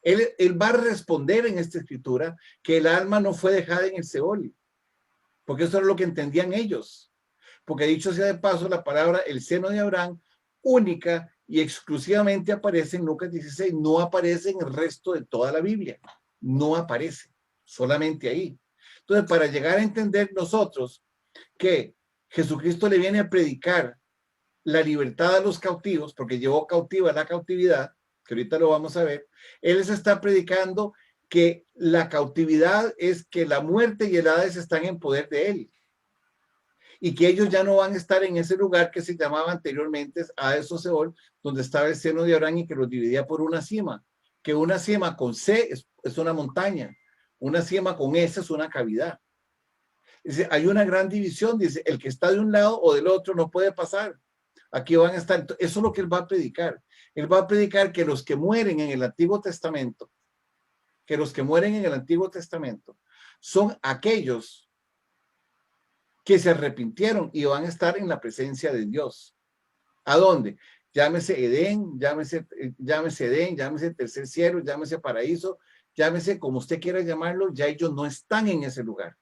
Él va a responder en esta escritura que el alma no fue dejada en el Seol, porque eso era lo que entendían ellos. Porque dicho sea de paso, la palabra el seno de Abraham, única y exclusivamente aparece en Lucas 16, no aparece en el resto de toda la Biblia. No aparece, solamente ahí. Entonces, para llegar a entender nosotros que Jesucristo le viene a predicar la libertad a los cautivos, porque llevó cautiva la cautividad, que ahorita lo vamos a ver, Él les está predicando que la cautividad es que la muerte y el Hades están en poder de Él. Y que ellos ya no van a estar en ese lugar que se llamaba anteriormente Hades o Seol, donde estaba el seno de Abraham y que los dividía por una cima. Que una cima con C es una montaña, una cima con S es una cavidad. Dice, hay una gran división, dice, el que está de un lado o del otro no puede pasar. Aquí van a estar, eso es lo que Él va a predicar. Él va a predicar que los que mueren en el Antiguo Testamento, son aquellos que se arrepintieron y van a estar en la presencia de Dios. ¿A dónde? Llámese Edén, llámese Edén, llámese tercer cielo, llámese paraíso, llámese como usted quiera llamarlo, ya ellos no están en ese lugar.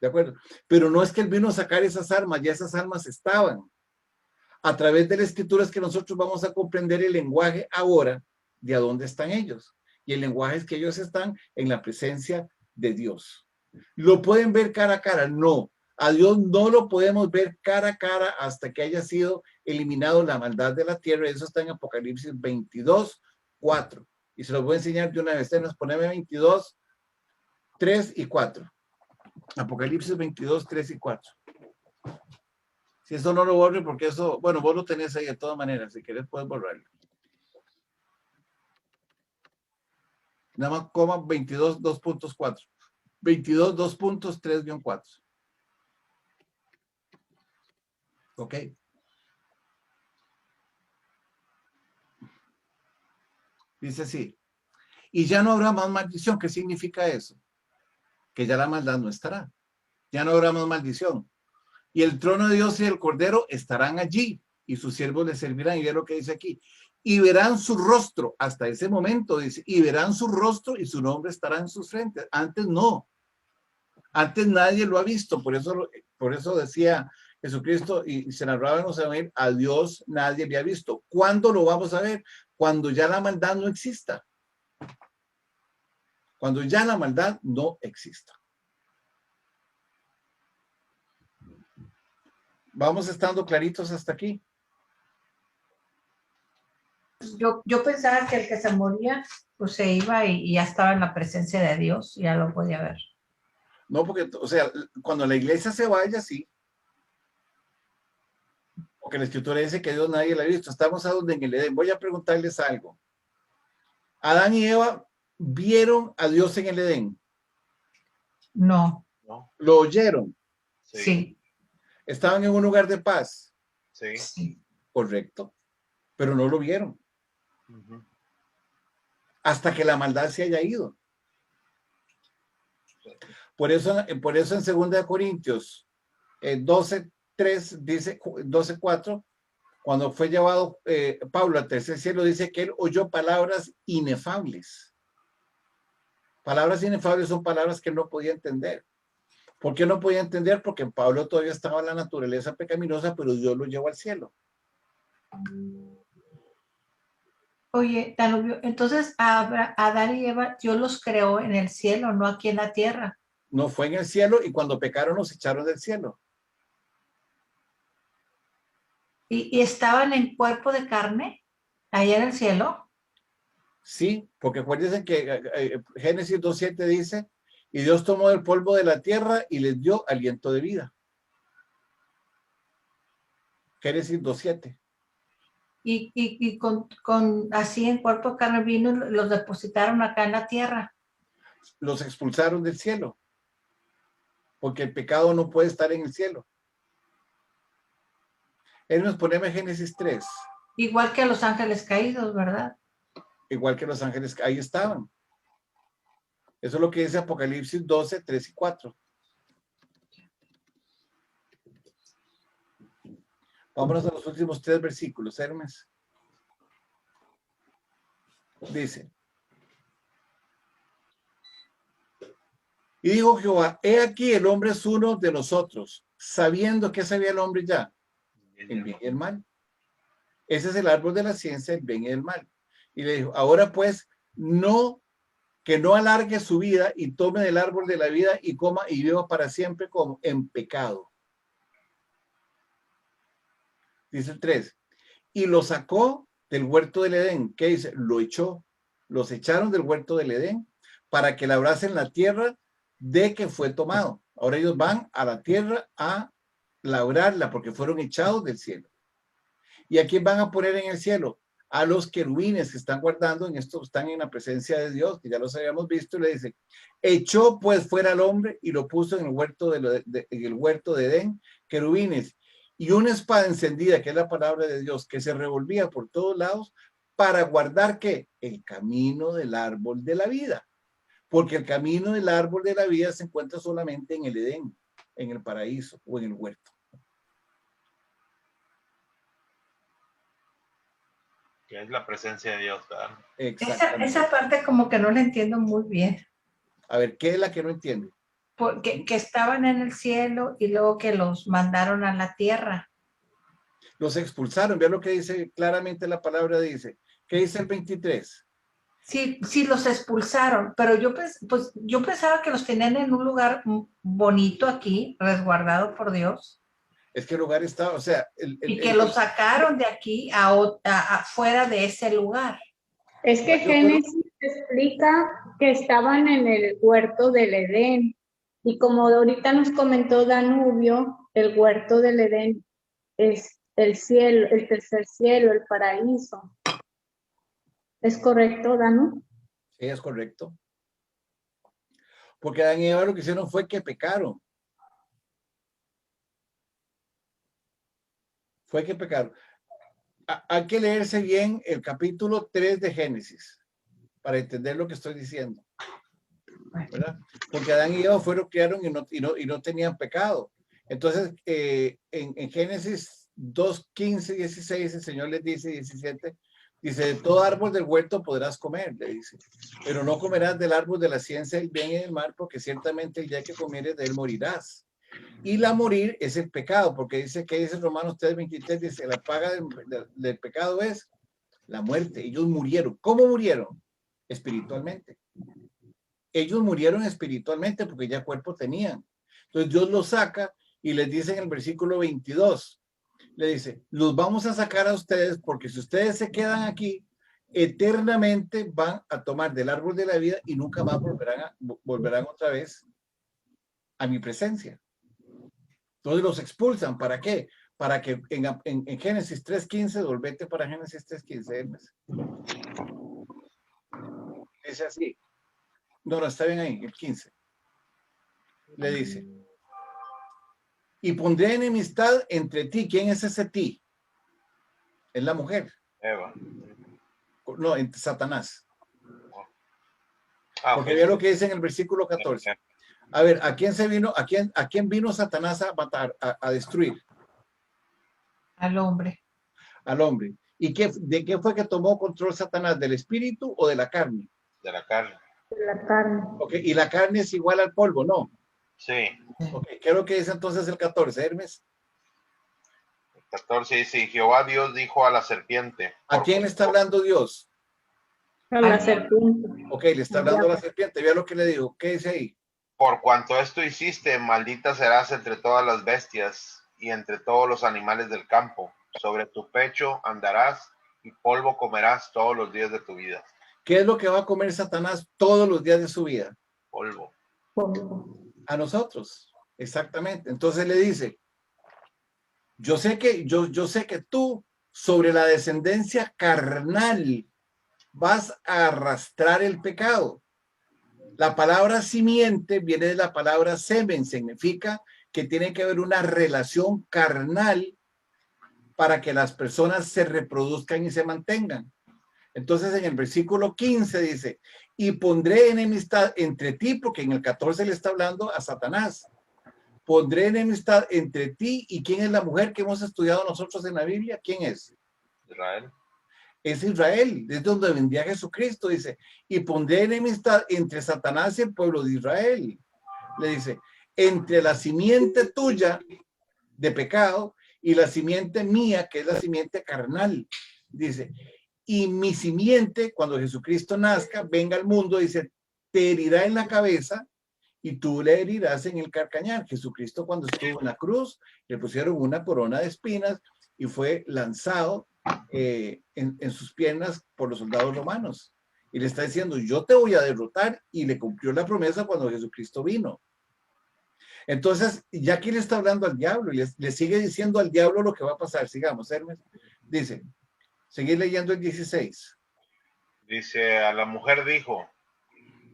¿De acuerdo? Pero no es que Él vino a sacar esas almas, ya esas almas estaban. A través de las escrituras que nosotros vamos a comprender el lenguaje ahora de a dónde están ellos. Y el lenguaje es que ellos están en la presencia de Dios. ¿Lo pueden ver cara a cara? No. A Dios no lo podemos ver cara a cara hasta que haya sido eliminado la maldad de la tierra. Eso está en Apocalipsis 22:4. Y se los voy a enseñar de una vez. Nos ponemos 22:3 y 4. Apocalipsis 22:3 y 4. Si eso no lo borre, porque eso, bueno, vos lo tenés ahí de todas maneras, si querés puedes borrarlo. Nada más coma 22, 2.4. 22, 2.3-4. Ok. Dice así. Y ya no habrá más maldición. ¿Qué significa eso? Que ya la maldad no estará. Ya no habrá más maldición. Y el trono de Dios y el Cordero estarán allí, y sus siervos les servirán. Y ve lo que dice aquí. Y verán su rostro, hasta ese momento dice, y verán su rostro y su nombre estará en sus frentes. Antes no. Antes nadie lo ha visto. Por eso decía Jesucristo, y se narraba en los evangelios, a Dios nadie le ha visto. ¿Cuándo lo vamos a ver? Cuando ya la maldad no exista. Cuando ya la maldad no exista. Vamos estando claritos hasta aquí. Yo pensaba que el que se moría, pues se iba y ya estaba en la presencia de Dios, y ya lo podía ver. No, porque, o sea, cuando la iglesia se vaya, sí. Porque la escritura dice que Dios nadie la ha visto. Estamos a donde en el Edén. Voy a preguntarles algo. Adán y Eva vieron a Dios en el Edén. No, ¿No? Lo oyeron. sí, Estaban en un lugar de paz. Sí. sí. Correcto. Pero no lo vieron. Ujú. Hasta que la maldad se haya ido. Por eso en 2 Corintios 12:3 dice, 12:4, cuando fue llevado Pablo al tercer cielo, dice que él oyó palabras inefables. Palabras inefables son palabras que él no podía entender. ¿Por qué no podía entender? Porque Pablo todavía estaba en la naturaleza pecaminosa, pero Dios lo llevó al cielo. Oye, Danubio, entonces Adán y Eva, Dios los creó en el cielo, no aquí en la tierra. No fue en el cielo, y cuando pecaron los echaron del cielo. Y estaban en cuerpo de carne, allá en el cielo. Sí, porque acuérdense que Génesis 2:7 dice, y Dios tomó el polvo de la tierra y les dio aliento de vida. Génesis 2:7. Y con así en cuerpo de carne vino, los depositaron acá en la tierra. Los expulsaron del cielo, porque el pecado no puede estar en el cielo. Él nos pone en Génesis 3, Igual que a los ángeles caídos, ¿verdad? igual que los ángeles, ahí estaban. Eso es lo que dice Apocalipsis 12:3-4. Vámonos a los últimos 3 versículos, Hermes. Dice, y dijo Jehová, he aquí el hombre es uno de nosotros, sabiendo que sabía el hombre ya, el bien y el mal. Ese es el árbol de la ciencia, el bien y el mal. Y le dijo, ahora pues, que no alargue su vida y tome del árbol de la vida y coma y viva para siempre como en pecado. Dice el 3. Y lo sacó del huerto del Edén. ¿Qué dice? Lo echó. Los echaron del huerto del Edén para que labrasen la tierra de que fue tomado. Ahora ellos van a la tierra a labrarla porque fueron echados del cielo. ¿Y a quién van a poner en el cielo? A los querubines que están guardando en esto, están en la presencia de Dios, que ya los habíamos visto, y le dice, echó pues fuera al hombre y lo puso en el huerto de Edén, querubines, y una espada encendida, que es la palabra de Dios, que se revolvía por todos lados para guardar ¿qué? El camino del árbol de la vida. Porque el camino del árbol de la vida se encuentra solamente en el Edén, en el paraíso o en el huerto. Que es la presencia de Dios, ¿verdad? Esa parte como que no la entiendo muy bien. A ver, ¿qué es la que no entiende? Porque que estaban en el cielo y luego que los mandaron a la tierra. Los expulsaron. Vean lo que dice claramente la palabra, dice. ¿Qué dice el 23? Sí, sí los expulsaron, pero yo pensaba que los tenían en un lugar bonito aquí, resguardado por Dios. Es que el lugar está, o sea... y que los sacaron de aquí afuera de ese lugar. Es que Génesis explica que estaban en el huerto del Edén. Y como ahorita nos comentó Danubio, el huerto del Edén es el cielo, el tercer cielo, el paraíso. ¿Es correcto, Dano? Sí, es correcto. Porque Adán y Eva lo que hicieron fue que pecaron. Fue que pecaron. Hay que leerse bien el capítulo 3 de Génesis para entender lo que estoy diciendo, ¿verdad? Porque Adán y Eva fueron, criaron y no tenían pecado. Entonces, en Génesis 2, 15, 16, el Señor les dice, 17, dice, de todo árbol del huerto podrás comer, le dice, pero no comerás del árbol de la ciencia del bien y del mal, porque ciertamente el día que comieres de él morirás. Y la morir es el pecado, porque dice que dice Romanos 3:23, dice, la paga del pecado es la muerte. Ellos murieron. ¿Cómo murieron? Espiritualmente. Ellos murieron espiritualmente porque ya cuerpo tenían. Entonces Dios los saca y les dice en el versículo 22, le dice, los vamos a sacar a ustedes porque si ustedes se quedan aquí, eternamente van a tomar del árbol de la vida y nunca más volverán otra vez a mi presencia. Entonces los expulsan. ¿Para qué? Para que en Génesis 3:15, volvete para Génesis 3:15. Dice así. No, está bien ahí, el 15. Le dice, y pondré enemistad entre ti. ¿Quién es ese ti? Es la mujer. Eva. No, entre Satanás. Porque Ok. vea lo que dice en el versículo 14. A ver, ¿a quién vino Satanás a matar, a destruir? Al hombre. Al hombre. ¿Y de qué fue que tomó control Satanás? ¿Del espíritu o de la carne? De la carne. De la carne. Ok, y la carne es igual al polvo, ¿no? Sí. Ok, ¿qué es lo que dice entonces el 14, Hermes? El 14 dice, y Jehová Dios dijo a la serpiente. ¿A quién le está hablando Dios? A la Al serpiente. Ok, le está hablando a la serpiente. Vea lo que le digo. ¿Qué dice ahí? Por cuanto esto hiciste, maldita serás entre todas las bestias y entre todos los animales del campo. Sobre tu pecho andarás y polvo comerás todos los días de tu vida. ¿Qué es lo que va a comer Satanás todos los días de su vida? Polvo. A nosotros. Exactamente. Entonces le dice, yo sé que tú sobre la descendencia carnal vas a arrastrar el pecado. La palabra simiente viene de la palabra semen, significa que tiene que haber una relación carnal para que las personas se reproduzcan y se mantengan. Entonces en el versículo 15 dice, y pondré enemistad entre ti, porque en el 14 le está hablando a Satanás. Pondré enemistad entre ti y ¿quién es la mujer que hemos estudiado nosotros en la Biblia? ¿Quién es? Israel. Es Israel, desde donde vendría Jesucristo, dice, y pondré enemistad entre Satanás y el pueblo de Israel. Le dice, entre la simiente tuya de pecado y la simiente mía, que es la simiente carnal. Dice, y mi simiente, cuando Jesucristo nazca, venga al mundo, dice, te herirá en la cabeza y tú le herirás en el carcañar. Jesucristo cuando estuvo en la cruz, le pusieron una corona de espinas y fue lanzado en sus piernas por los soldados romanos. Y le está diciendo, yo te voy a derrotar, y le cumplió la promesa cuando Jesucristo vino. Entonces, ya aquí le está hablando al diablo y le sigue diciendo al diablo lo que va a pasar. Sigamos, Hermes. Dice, seguir leyendo el 16. Dice, a la mujer dijo,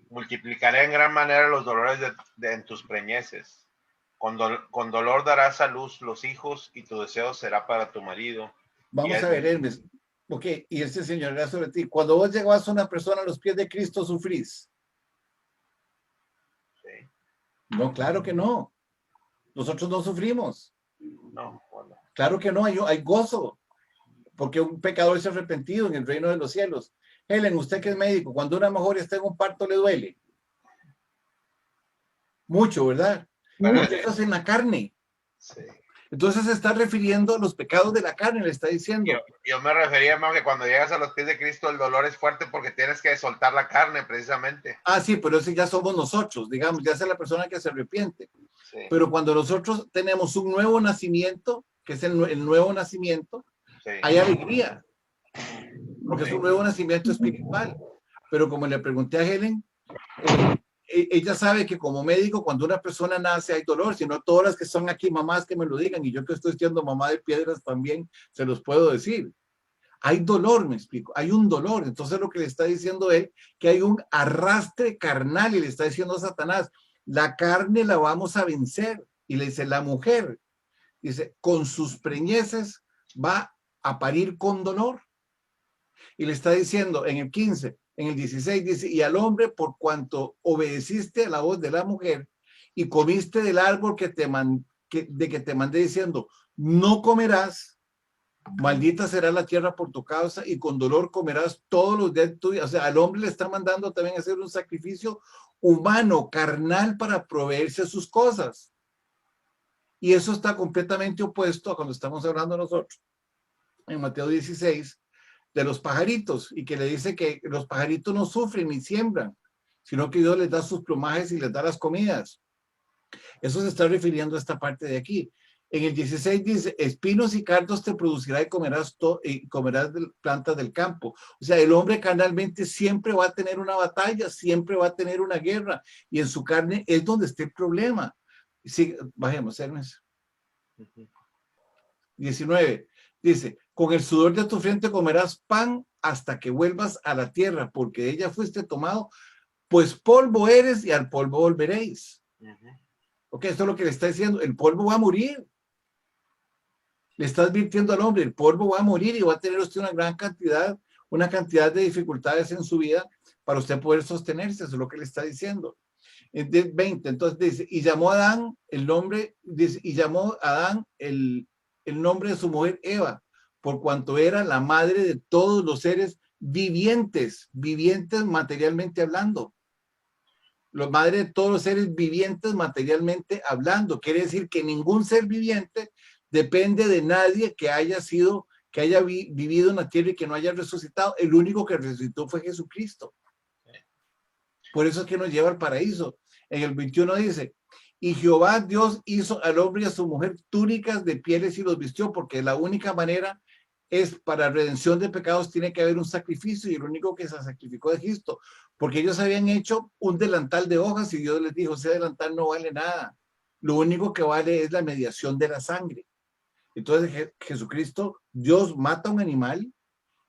multiplicaré en gran manera los dolores en tus preñeces. Con dolor darás a luz los hijos y tu deseo será para tu marido. Vamos a ver, Hermes. Ok, y este Señor era sobre ti. Cuando vos llevas a una persona a los pies de Cristo, ¿sufrís? Sí. No, claro que no. Nosotros no sufrimos. No, bueno. Claro que no, hay gozo. Porque un pecador es arrepentido en el reino de los cielos. Helen, usted que es médico, cuando una mujer está en un parto le duele. Mucho, ¿verdad? Mucho, eso es en la carne. Sí. Entonces se está refiriendo a los pecados de la carne, le está diciendo. Yo me refería más que cuando llegas a los pies de Cristo el dolor es fuerte porque tienes que soltar la carne precisamente. Ah, sí, pero ese ya somos nosotros, digamos, ya es la persona que se arrepiente. Sí. Pero cuando nosotros tenemos un nuevo nacimiento, que es el nuevo nacimiento, Sí. hay alegría, porque es un nuevo nacimiento espiritual. Pero como le pregunté a Helen, ella sabe que como médico, cuando una persona nace hay dolor, sino todas las que son aquí mamás que me lo digan, y yo que estoy siendo mamá de piedras también, se los puedo decir. Hay dolor, me explico, hay un dolor. Entonces lo que le está diciendo él, que hay un arrastre carnal, y le está diciendo a Satanás, la carne la vamos a vencer. Y le dice, la mujer, dice, con sus preñeces va a parir con dolor. Y le está diciendo en el 15, en el 16, dice, y al hombre, por cuanto obedeciste a la voz de la mujer y comiste del árbol que te mandé diciendo, no comerás, maldita será la tierra por tu causa y con dolor comerás todos los días de tu vida. O sea, al hombre le está mandando también a hacer un sacrificio humano, carnal, para proveerse sus cosas. Y eso está completamente opuesto a cuando estamos hablando nosotros en Mateo 16 de los pajaritos, y que le dice que los pajaritos no sufren ni siembran, sino que Dios les da sus plumajes y les da las comidas. Eso se está refiriendo a esta parte de aquí. En el 16 dice, espinos y cardos te producirá y comerás plantas del campo. O sea, el hombre carnalmente siempre va a tener una batalla, siempre va a tener una guerra, y en su carne es donde está el problema. Sí, bajemos, Hermes. 19, dice, con el sudor de tu frente comerás pan hasta que vuelvas a la tierra, porque de ella fuiste tomado, pues polvo eres y al polvo volveréis. Ok, esto es lo que le está diciendo, el polvo va a morir. Le está advirtiendo al hombre, el polvo va a morir y va a tener usted una cantidad de dificultades en su vida para usted poder sostenerse, eso es lo que le está diciendo. 20, entonces dice, y llamó a Adán el nombre, dice, y llamó a Adán el nombre de su mujer Eva, por cuanto era la madre de todos los seres vivientes materialmente hablando. La madre de todos los seres vivientes materialmente hablando. Quiere decir que ningún ser viviente depende de nadie que haya vivido en la tierra y que no haya resucitado. El único que resucitó fue Jesucristo. Por eso es que nos lleva al paraíso. En el 21 dice, y Jehová Dios hizo al hombre y a su mujer túnicas de pieles y los vistió, porque la única manera es para redención de pecados, tiene que haber un sacrificio, y el único que se sacrificó es Cristo, porque ellos habían hecho un delantal de hojas y Dios les dijo, ese delantal no vale nada, lo único que vale es la mediación de la sangre. Entonces Jesucristo, Dios mata a un animal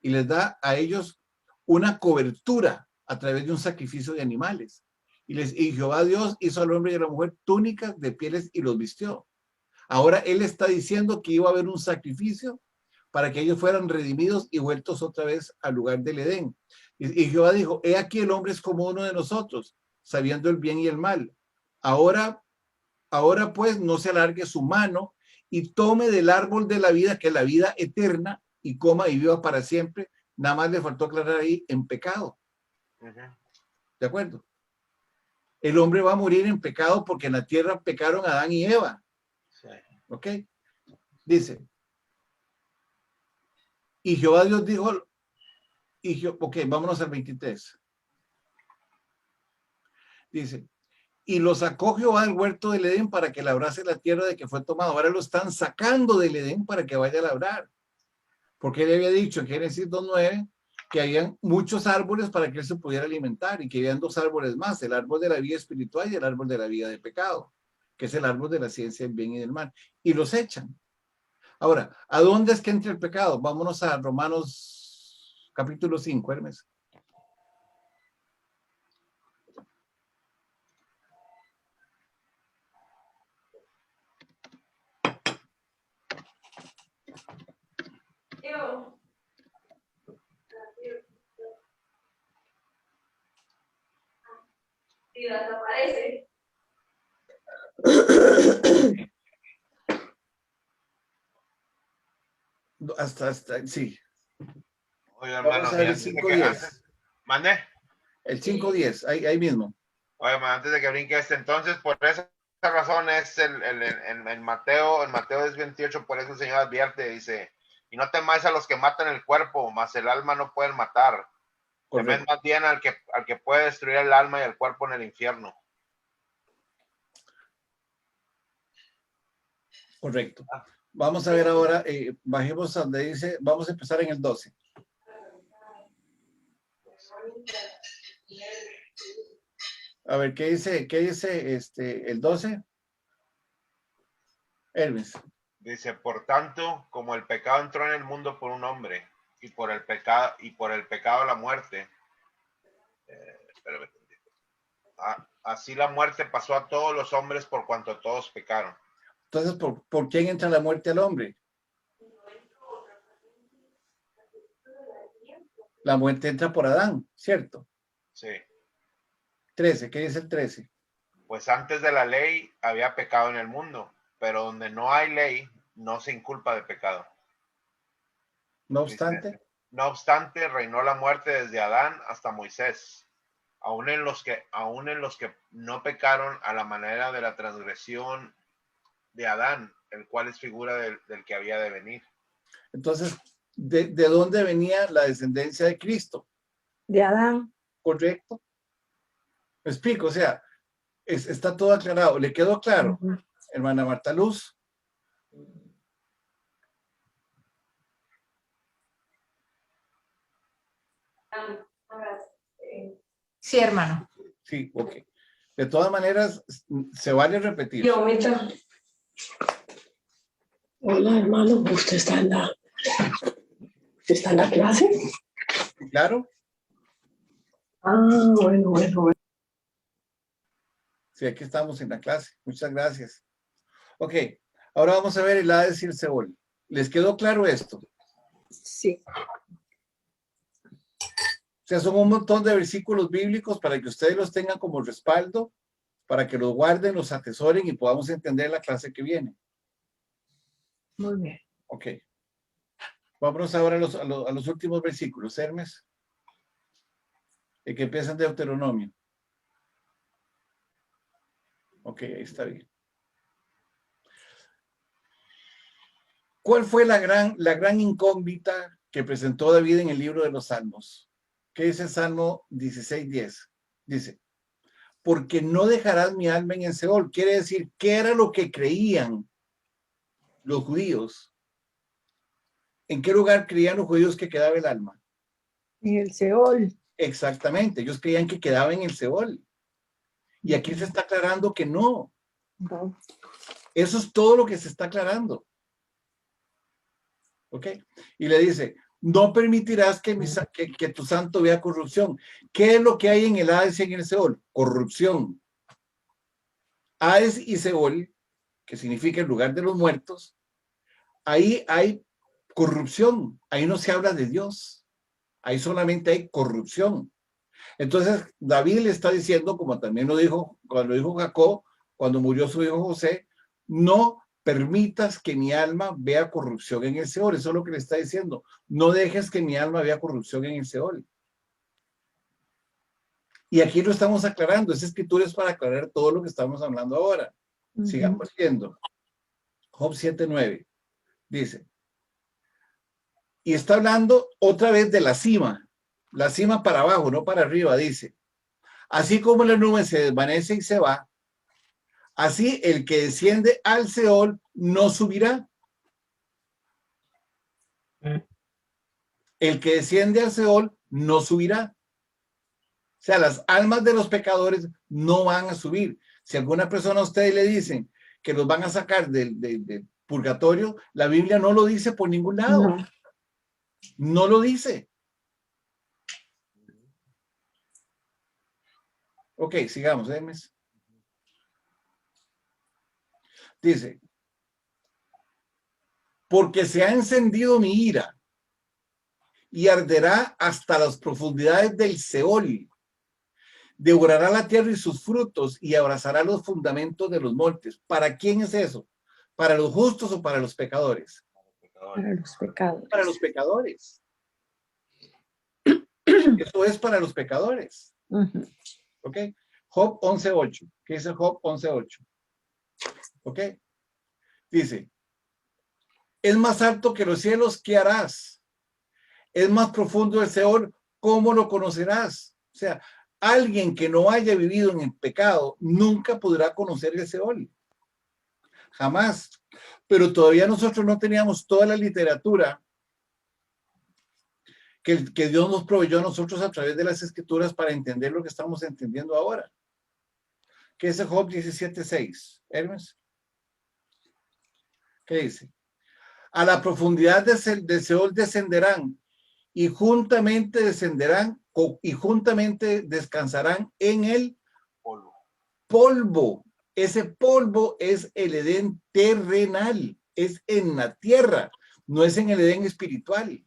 y les da a ellos una cobertura a través de un sacrificio de animales. Y Jehová Dios hizo al hombre y a la mujer túnicas de pieles y los vistió. Ahora él está diciendo que iba a haber un sacrificio para que ellos fueran redimidos y vueltos otra vez al lugar del Edén. Y Jehová dijo, he aquí el hombre es como uno de nosotros, sabiendo el bien y el mal. Ahora pues no se alargue su mano y tome del árbol de la vida, que es la vida eterna, y coma y viva para siempre. Nada más le faltó aclarar ahí, en pecado. ¿De acuerdo? El hombre va a morir en pecado porque en la tierra pecaron Adán y Eva. Sí. ¿Ok? Dice, y Jehová Dios dijo, ok, vámonos al 23. Dice, y lo sacó Jehová del huerto del Edén para que labrase la tierra de que fue tomado. Ahora lo están sacando del Edén para que vaya a labrar. Porque él había dicho en Génesis 2:9 que habían muchos árboles para que él se pudiera alimentar, y que habían dos árboles más, el árbol de la vida espiritual y el árbol de la vida de pecado, que es el árbol de la ciencia del bien y del mal. Y los echan. Ahora, ¿a dónde es que entra el pecado? Vámonos a Romanos capítulo 5, Hermes. Y desaparece. Hasta, sí. Oye, hermano, Vamos a ver el antes de que- 5:10. ¿Mande? El 5:10, ahí mismo. Oye, antes de que brinque entonces, por esa razón es en Mateo es 28, por eso el Señor advierte, dice, y no temáis a los que matan el cuerpo, mas el alma no pueden matar. Temed más bien al que puede destruir el alma y el cuerpo en el infierno. Correcto. Vamos a ver ahora, bajemos a donde dice, vamos a empezar en el 12. A ver, ¿qué dice el 12? Hermes. Dice, por tanto, como el pecado entró en el mundo por un hombre, y por el pecado la muerte, espérame tantito. Así la muerte pasó a todos los hombres por cuanto todos pecaron. Entonces, ¿por quién entra la muerte al hombre? La muerte entra por Adán, ¿cierto? Sí. 13, ¿qué dice el 13? Pues antes de la ley había pecado en el mundo, pero donde no hay ley, no se inculpa de pecado. No obstante, No obstante, reinó la muerte desde Adán hasta Moisés, aún en los que no pecaron a la manera de la transgresión de Adán, el cual es figura del que había de venir. entonces, ¿de dónde venía la descendencia de Cristo? De Adán. ¿Correcto? Me explico, o sea, está todo aclarado. ¿Le quedó claro, Ujú. hermana Marta Luz? Sí, hermano. Sí, ok. De todas maneras, se vale repetir. Hola, hermano, ¿usted está en la clase? ¿Claro? Ah, bueno. Sí, aquí estamos en la clase. Muchas gracias. Ok, ahora vamos a ver el Hades y el Seol. ¿Les quedó claro esto? Sí. O sea, son un montón de versículos bíblicos para que ustedes los tengan como respaldo, para que los guarden, los atesoren y podamos entender la clase que viene. Muy bien. Ok. Vámonos ahora a los últimos versículos. Hermes. El que empieza en Deuteronomio. Ok, ahí está bien. ¿Cuál fue la gran incógnita que presentó David en el libro de los Salmos? ¿Qué dice el Salmo 16:10? Dice, porque no dejarás mi alma en el Seol. Quiere decir, ¿qué era lo que creían los judíos? ¿En qué lugar creían los judíos que quedaba el alma? En el Seol. Exactamente, ellos creían que quedaba en el Seol. Y aquí se está aclarando que no. No. Eso es todo lo que se está aclarando. ¿Ok? Y le dice, no permitirás que tu santo vea corrupción. ¿Qué es lo que hay en el Hades y en el Seol? Corrupción. Hades y Seol, que significa el lugar de los muertos, ahí hay corrupción. Ahí no se habla de Dios. Ahí solamente hay corrupción. Entonces, David le está diciendo, como también lo dijo cuando dijo Jacob, cuando murió su hijo José, no permitas que mi alma vea corrupción en el Seol. Eso es lo que le está diciendo. No dejes que mi alma vea corrupción en el Seol. Y aquí lo estamos aclarando. Esa escritura es para aclarar todo lo que estamos hablando ahora. Sigamos viendo. Job 7:9 dice, y está hablando otra vez de la cima para abajo, no para arriba, dice, así como la nube se desvanece y se va, así el que desciende al Seol no subirá. El que desciende al Seol no subirá. O sea, las almas de los pecadores no van a subir. Si alguna persona a ustedes le dicen que los van a sacar del purgatorio, la Biblia no lo dice por ningún lado. No. No lo dice. Ok, sigamos, Hermes. Dice, porque se ha encendido mi ira y arderá hasta las profundidades del Seol. Devorará la tierra y sus frutos y abrazará los fundamentos de los montes. ¿Para quién es eso? ¿Para los justos o para los pecadores? Para los pecados. Para los pecadores. Eso es para los pecadores. ¿Ok? Job 11:8. ¿Qué dice Job 11:8? ¿Ok? Dice, es más alto que los cielos, ¿qué harás? Es más profundo el Seol, ¿cómo lo conocerás? O sea, alguien que no haya vivido en el pecado nunca podrá conocer el Seol. Jamás. Pero todavía nosotros no teníamos toda la literatura que Dios nos proveyó a nosotros a través de las escrituras para entender lo que estamos entendiendo ahora. ¿Qué dice Job 17:6? Hermes. ¿Qué dice? A la profundidad de Seol descenderán y juntamente descenderán y juntamente descansarán en el Polvo. polvo. Ese polvo es el Edén terrenal, es en la tierra, no es en el Edén espiritual.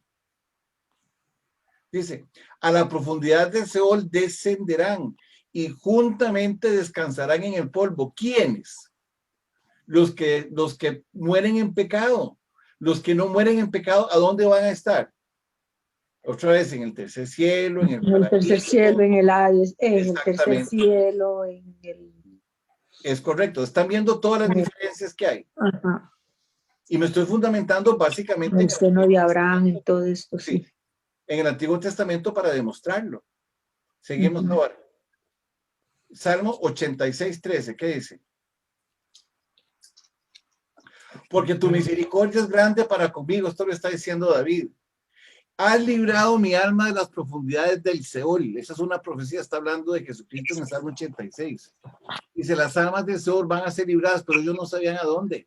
Dice, a la profundidad de Seol descenderán y juntamente descansarán en el polvo. ¿Quiénes? Los que mueren en pecado. Los que no mueren en pecado, ¿a dónde van a estar? Otra vez en el tercer cielo, en el En el tercer paraíso. cielo, en el Hades, en el tercer Exactamente. cielo, en el... Es correcto. Están viendo todas las diferencias que hay. Ajá. Y me estoy fundamentando básicamente En el seno de Abraham, en todo esto, sí. en el Antiguo Testamento para demostrarlo. Seguimos ahora. Salmo 86:13, ¿qué dice? Porque tu misericordia es grande para conmigo, esto lo está diciendo David. Has librado mi alma de las profundidades del Seol. Esa es una profecía, está hablando de Jesucristo en el Salmo 86. Dice, las almas del Seol van a ser libradas, pero ellos no sabían a dónde.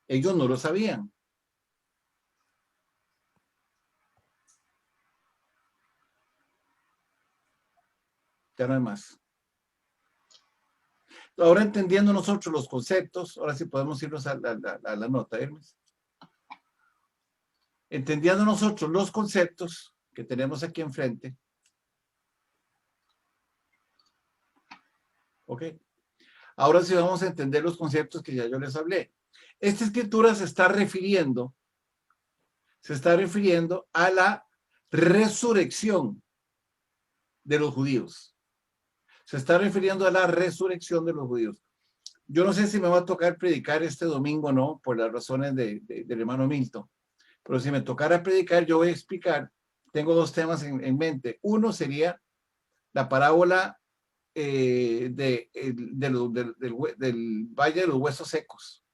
Ellos no lo sabían. Ya no hay más. Ahora entendiendo nosotros los conceptos, ahora sí podemos irnos a la nota, Hermes. Entendiendo nosotros los conceptos que tenemos aquí enfrente. ¿Ok? Ahora sí vamos a entender los conceptos que ya yo les hablé. Esta escritura se está refiriendo a la resurrección de los judíos. Se está refiriendo a la resurrección de los judíos. Yo no sé si me va a tocar predicar este domingo o no, por las razones del hermano Milton. Pero si me tocara predicar, yo voy a explicar, tengo dos temas en mente. Uno sería la parábola del Valle de los Huesos Secos,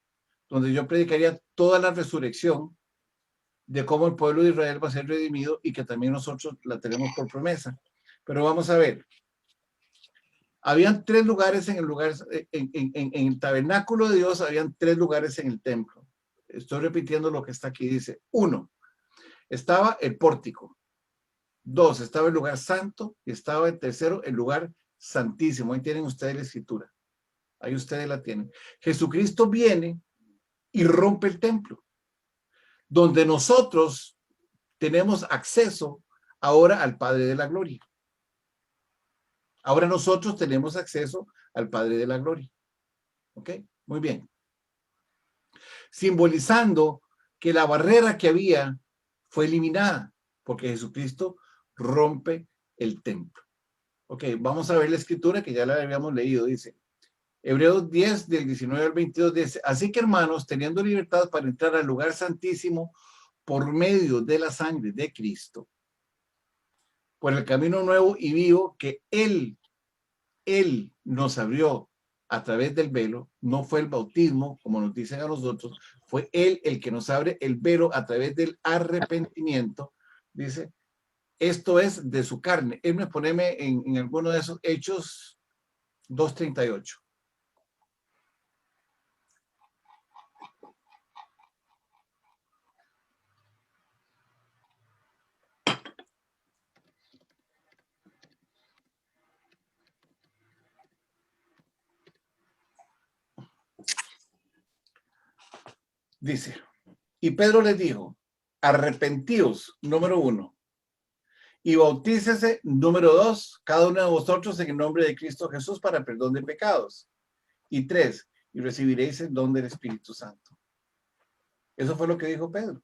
donde yo predicaría toda la resurrección de cómo el pueblo de Israel va a ser redimido y que también nosotros la tenemos por promesa. Pero vamos a ver. Habían tres lugares en el tabernáculo de Dios, habían tres lugares en el templo. Estoy repitiendo lo que está aquí. Dice, 1, estaba el pórtico. 2, estaba el lugar santo. Y estaba el tercero, el lugar santísimo. Ahí tienen ustedes la escritura. Ahí ustedes la tienen. Jesucristo viene y rompe el templo, donde nosotros tenemos acceso ahora al Padre de la Gloria. Ahora nosotros tenemos acceso al Padre de la Gloria. ¿Ok? Muy bien. Simbolizando que la barrera que había fue eliminada, porque Jesucristo rompe el templo. Ok, vamos a ver la escritura que ya la habíamos leído. Dice, Hebreos 10, del 19 al 22, dice, así que hermanos, teniendo libertad para entrar al lugar santísimo por medio de la sangre de Cristo, por el camino nuevo y vivo que Él nos abrió a través del velo, no fue el bautismo, como nos dicen a nosotros, fue Él el que nos abre el velo a través del arrepentimiento, dice, esto es de su carne. Él me poneme en alguno de esos Hechos 2:38. Dice, y Pedro les dijo, arrepentíos, número 1, y bautícese, número 2, cada uno de vosotros en el nombre de Cristo Jesús para perdón de pecados. Y 3, y recibiréis el don del Espíritu Santo. Eso fue lo que dijo Pedro.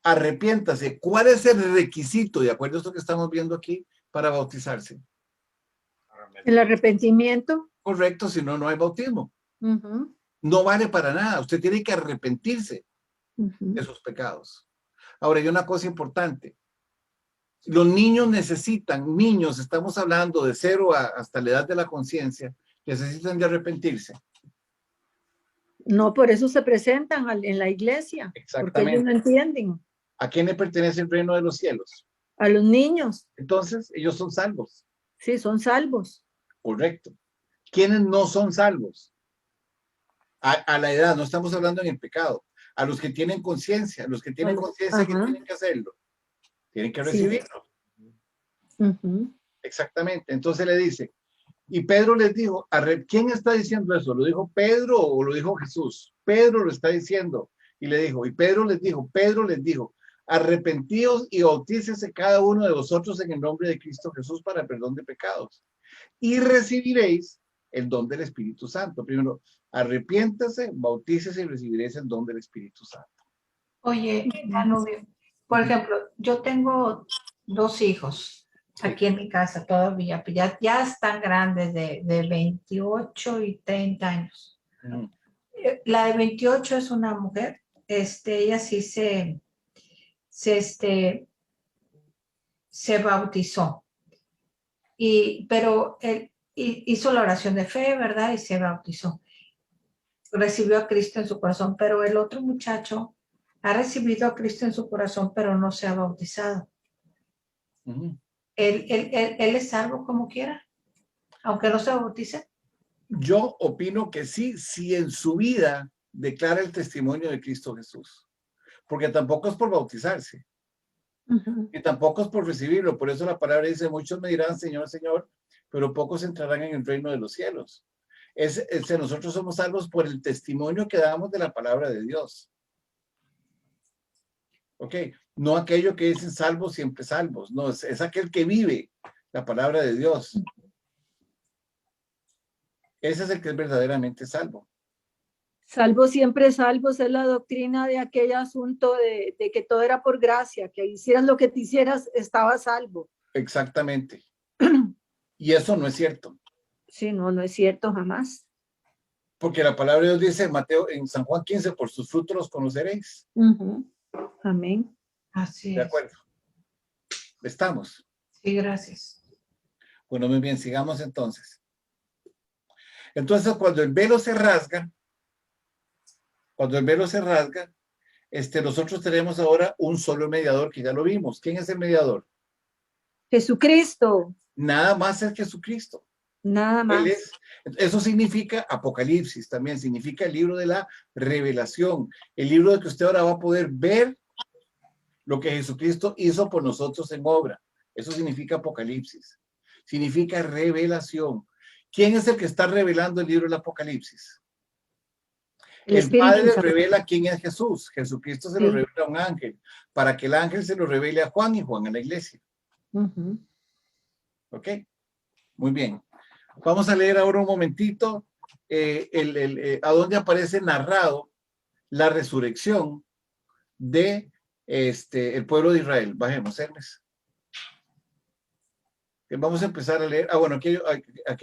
Arrepiéntase. ¿Cuál es el requisito, de acuerdo a esto que estamos viendo aquí, para bautizarse? El arrepentimiento. Correcto, si no, no hay bautismo. Uh-huh. No vale para nada. Usted tiene que arrepentirse de sus pecados. Ahora, hay una cosa importante. Los niños necesitan, estamos hablando de 0 hasta la edad de la conciencia, necesitan de arrepentirse. No, por eso se presentan en la iglesia. Porque ellos no entienden. ¿A quién le pertenece el reino de los cielos? A los niños. Entonces, ellos son salvos. Sí, son salvos. Correcto. ¿Quiénes no son salvos? A la edad, no estamos hablando en el pecado. A los que tienen conciencia, los que tienen conciencia que tienen que hacerlo. Tienen que recibirlo. Ujú. Exactamente. Entonces le dice, y Pedro les dijo, ¿quién está diciendo eso? ¿Lo dijo Pedro o lo dijo Jesús? Pedro lo está diciendo. Y le dijo, y Pedro les dijo, arrepentíos y bautícese cada uno de vosotros en el nombre de Cristo Jesús para el perdón de pecados. Y recibiréis el don del Espíritu Santo. Primero, arrepiéntase, bautícese y recibiréis el don del Espíritu Santo. Oye, Danubio, por ejemplo, yo tengo 2 hijos aquí en mi casa todavía, pues ya están grandes de 28 y 30 años. Ujú. La de 28 es una mujer, ella sí se bautizó, pero él hizo la oración de fe, ¿verdad? Y se bautizó. Recibió a Cristo en su corazón, pero el otro muchacho ha recibido a Cristo en su corazón, pero no se ha bautizado. Ujú. Él es salvo como quiera, aunque no se bautice. Yo opino que sí, si en su vida declara el testimonio de Cristo Jesús. Porque tampoco es por bautizarse. Ujú. Y tampoco es por recibirlo. Por eso la palabra dice, muchos me dirán, Señor, Señor, pero pocos entrarán en el reino de los cielos. Nosotros somos salvos por el testimonio que damos de la palabra de Dios. ¿Ok? No aquello que dicen salvos, siempre salvos. No, es aquel que vive la palabra de Dios. Ese es el que es verdaderamente salvo. Salvo siempre salvos es la doctrina de aquel asunto de que todo era por gracia, que hicieras lo que te hicieras, estabas salvo. Exactamente. Y eso no es cierto. Sí, no es cierto jamás. Porque la palabra de Dios dice en Mateo, en San Juan 15, por sus frutos los conoceréis. Ujú. Amén. Así ¿De es. acuerdo? ¿Estamos? Sí, gracias. Bueno, muy bien, sigamos entonces. Entonces, cuando el velo se rasga, nosotros tenemos ahora un solo mediador que ya lo vimos. ¿Quién es el mediador? Jesucristo, Nada más es Jesucristo. nada más. Eso significa Apocalipsis también, significa el libro de la revelación, el libro de que usted ahora va a poder ver lo que Jesucristo hizo por nosotros en obra. Eso significa Apocalipsis, significa revelación. ¿Quién es el que está revelando el libro del Apocalipsis? El Padre revela quién es Jesús. Jesucristo se lo revela a un ángel, para que el ángel se lo revele a Juan y Juan a la iglesia. Ujú. ¿Ok? Muy bien. Vamos a leer ahora un momentito a donde aparece narrado la resurrección de el pueblo de Israel. Bajemos, Hermes. Vamos a empezar a leer. Bueno, aquí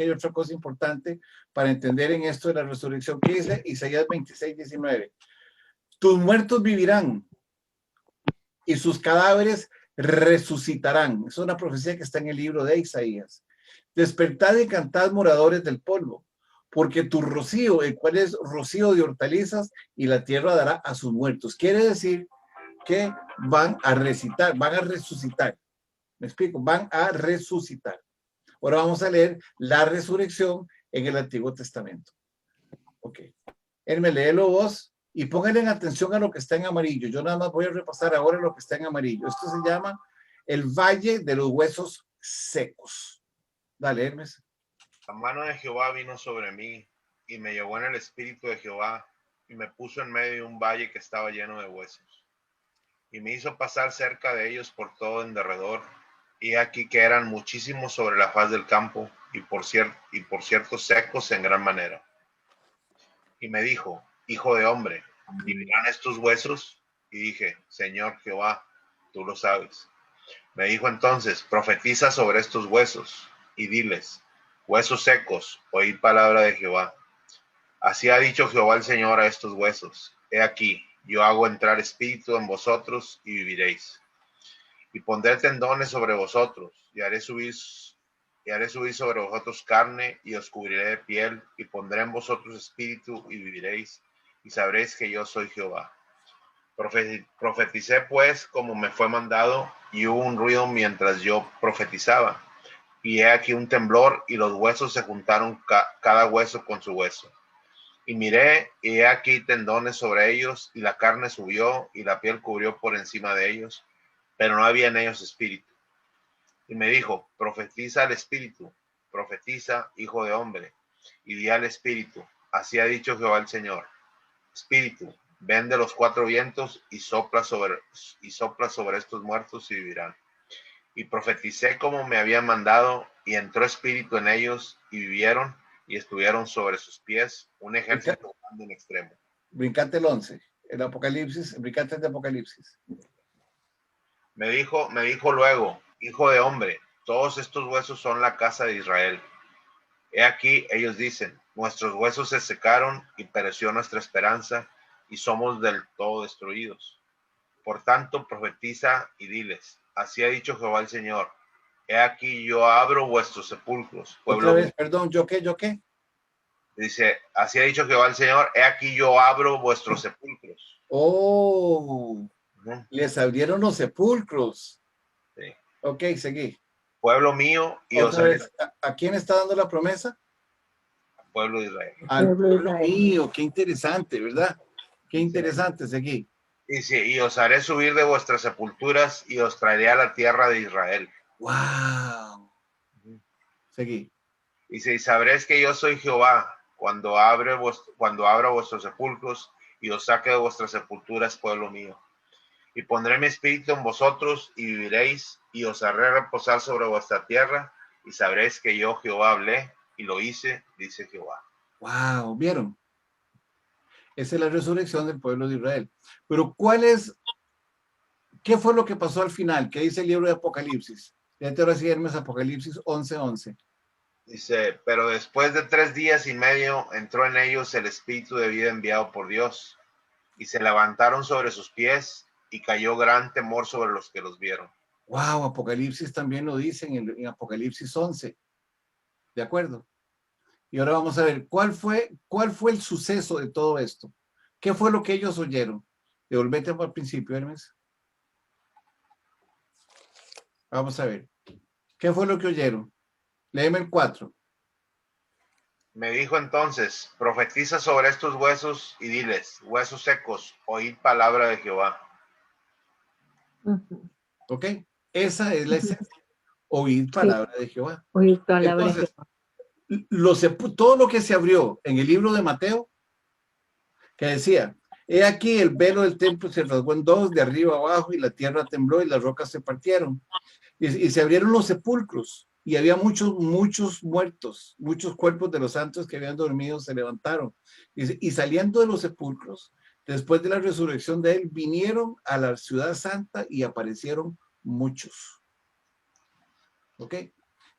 hay otra cosa importante para entender en esto de la resurrección. ¿Qué dice Isaías 26, 19? Tus muertos vivirán y sus cadáveres resucitarán. Es una profecía que está en el libro de Isaías. Despertad y cantad, moradores del polvo, porque tu rocío, el cual es rocío de hortalizas, y la tierra dará a sus muertos. Quiere decir que van a resucitar. ¿Me explico? Van a resucitar. Ahora vamos a leer la resurrección en el Antiguo Testamento. Ok. Él me léelo vos y pónganle atención a lo que está en amarillo. Yo nada más voy a repasar ahora lo que está en amarillo. Esto se llama el Valle de los Huesos Secos. Dale, Hermes. La mano de Jehová vino sobre mí y me llevó en el espíritu de Jehová y me puso en medio de un valle que estaba lleno de huesos. Y me hizo pasar cerca de ellos por todo en derredor. Y aquí que eran muchísimos sobre la faz del campo y por cierto secos en gran manera. Y me dijo, hijo de hombre, ¿vivirán estos huesos? Y dije, Señor Jehová, tú lo sabes. Me dijo entonces, profetiza sobre estos huesos y diles, huesos secos, oíd palabra de Jehová. Así ha dicho Jehová el Señor a estos huesos. He aquí, yo hago entrar espíritu en vosotros y viviréis. Y pondré tendones sobre vosotros y haré subir sobre vosotros carne y os cubriré de piel y pondré en vosotros espíritu y viviréis y sabréis que yo soy Jehová. Profeticé pues como me fue mandado y hubo un ruido mientras yo profetizaba y he aquí un temblor, y los huesos se juntaron cada hueso con su hueso. Y miré, y he aquí tendones sobre ellos, y la carne subió, y la piel cubrió por encima de ellos, pero no había en ellos espíritu. Y me dijo, profetiza al espíritu, profetiza, hijo de hombre, y di al espíritu, así ha dicho Jehová el Señor, espíritu, ven de los cuatro vientos y sopla sobre estos muertos y vivirán. Y profeticé como me habían mandado, y entró espíritu en ellos, y vivieron, y estuvieron sobre sus pies un ejército grande en extremo. Brincate el 11, el Apocalipsis, brincate el de Apocalipsis. Me dijo luego, hijo de hombre, todos estos huesos son la casa de Israel. He aquí, ellos dicen, nuestros huesos se secaron y pereció nuestra esperanza, y somos del todo destruidos. Por tanto, profetiza y diles, así ha dicho Jehová el Señor, he aquí yo abro vuestros sepulcros. Otra vez, perdón, ¿yo qué? Dice, así ha dicho Jehová el Señor, he aquí yo abro vuestros sepulcros. Oh, les abrieron los sepulcros. Sí. Ok, seguí. Pueblo mío, y os Otra vez, ¿a quién está dando la promesa? pueblo de Israel. Al pueblo mío, qué interesante, ¿verdad? Qué interesante, seguí. Dice, y os haré subir de vuestras sepulturas, y os traeré a la tierra de Israel. Wow. Seguí. Dice, y sabréis que yo soy Jehová, cuando abra vuestros sepulcros, y os saque de vuestras sepulturas, pueblo mío. Y pondré mi espíritu en vosotros, y viviréis, y os haré reposar sobre vuestra tierra, y sabréis que yo Jehová hablé, y lo hice, dice Jehová. Wow, ¿vieron? Esa es la resurrección del pueblo de Israel. Pero ¿qué fue lo que pasó al final? ¿Qué dice el libro de Apocalipsis? Fíjate ahora sí, Hermes, Apocalipsis 11:11. Dice, pero después de 3 días y medio entró en ellos el espíritu de vida enviado por Dios, y se levantaron sobre sus pies, y cayó gran temor sobre los que los vieron. Wow, Apocalipsis también lo dice en Apocalipsis 11. ¿De acuerdo? Y ahora vamos a ver, ¿cuál fue el suceso de todo esto? ¿Qué fue lo que ellos oyeron? Devolvete al principio, Hermes. Vamos a ver. ¿Qué fue lo que oyeron? Léeme el 4. Me dijo entonces, profetiza sobre estos huesos y diles, huesos secos, oíd palabra de Jehová. ¿Ok? Esa es la esencia. Oíd palabra de Jehová. Oír palabra de Entonces, Jehová. todo lo que se abrió en el libro de Mateo, que decía, he aquí el velo del templo se rasgó en dos, de arriba abajo, y la tierra tembló y las rocas se partieron. Y se abrieron los sepulcros, y había muchos muertos, muchos cuerpos de los santos que habían dormido se levantaron. Y saliendo de los sepulcros, después de la resurrección de él, vinieron a la ciudad santa y aparecieron muchos. ¿Ok?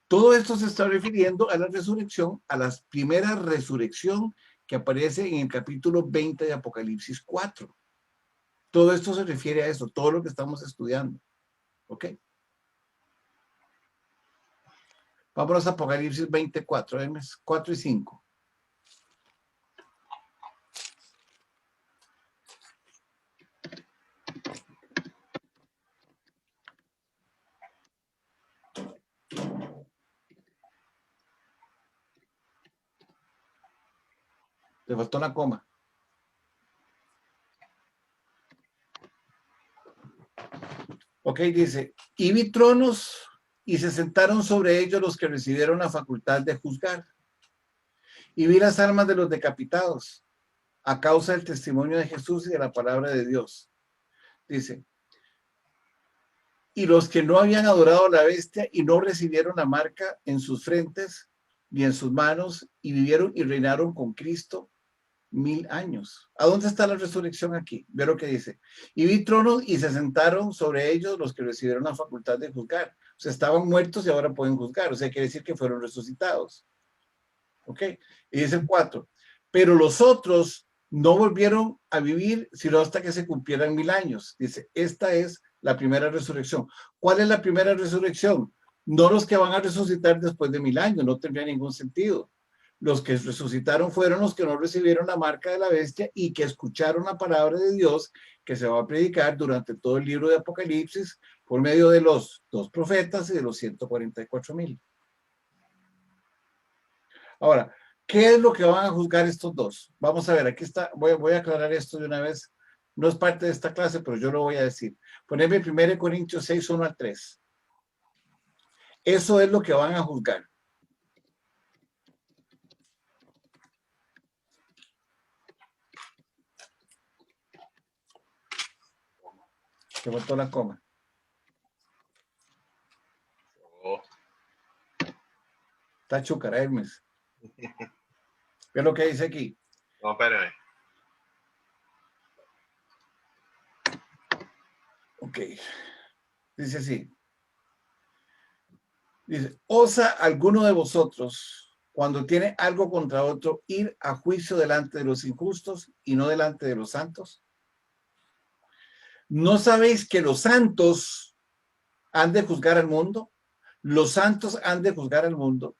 Todo esto se está refiriendo a la resurrección, a la primera resurrección que aparece en el capítulo 20 de Apocalipsis 4. Todo esto se refiere a eso, todo lo que estamos estudiando. ¿Ok? Vámonos a Apocalipsis 24, 4 y 5. Le faltó la coma. Ok, dice, y vi tronos y se sentaron sobre ellos los que recibieron la facultad de juzgar. Y vi las almas de los decapitados a causa del testimonio de Jesús y de la palabra de Dios. Dice, y los que no habían adorado a la bestia y no recibieron la marca en sus frentes ni en sus manos, y vivieron y reinaron con Cristo 1000 años. ¿A dónde está la resurrección aquí? Ve lo que dice. Y vi tronos y se sentaron sobre ellos los que recibieron la facultad de juzgar. O sea, estaban muertos y ahora pueden juzgar. O sea, quiere decir que fueron resucitados. ¿Ok? Y dice el 4. Pero los otros no volvieron a vivir sino hasta que se cumplieran 1000 años. Dice, esta es la primera resurrección. ¿Cuál es la primera resurrección? No los que van a resucitar después de 1000 años. No tendría ningún sentido. Los que resucitaron fueron los que no recibieron la marca de la bestia y que escucharon la palabra de Dios que se va a predicar durante todo el libro de Apocalipsis por medio de los 2 profetas y de los 144,000. Ahora, ¿qué es lo que van a juzgar estos dos? Vamos a ver, aquí está, voy a aclarar esto de una vez. No es parte de esta clase, pero yo lo voy a decir. Poneme 1 Corintios 6, 1 al 3. Eso es lo que van a juzgar. Se faltó la coma. Oh, Está chúcara, Hermes. ¿Qué es lo que dice aquí? no, espérame. Ok. Dice así. Dice, ¿osa alguno de vosotros, cuando tiene algo contra otro, ir a juicio delante de los injustos y no delante de los santos? ¿No sabéis que los santos han de juzgar al mundo? Los santos han de juzgar al mundo.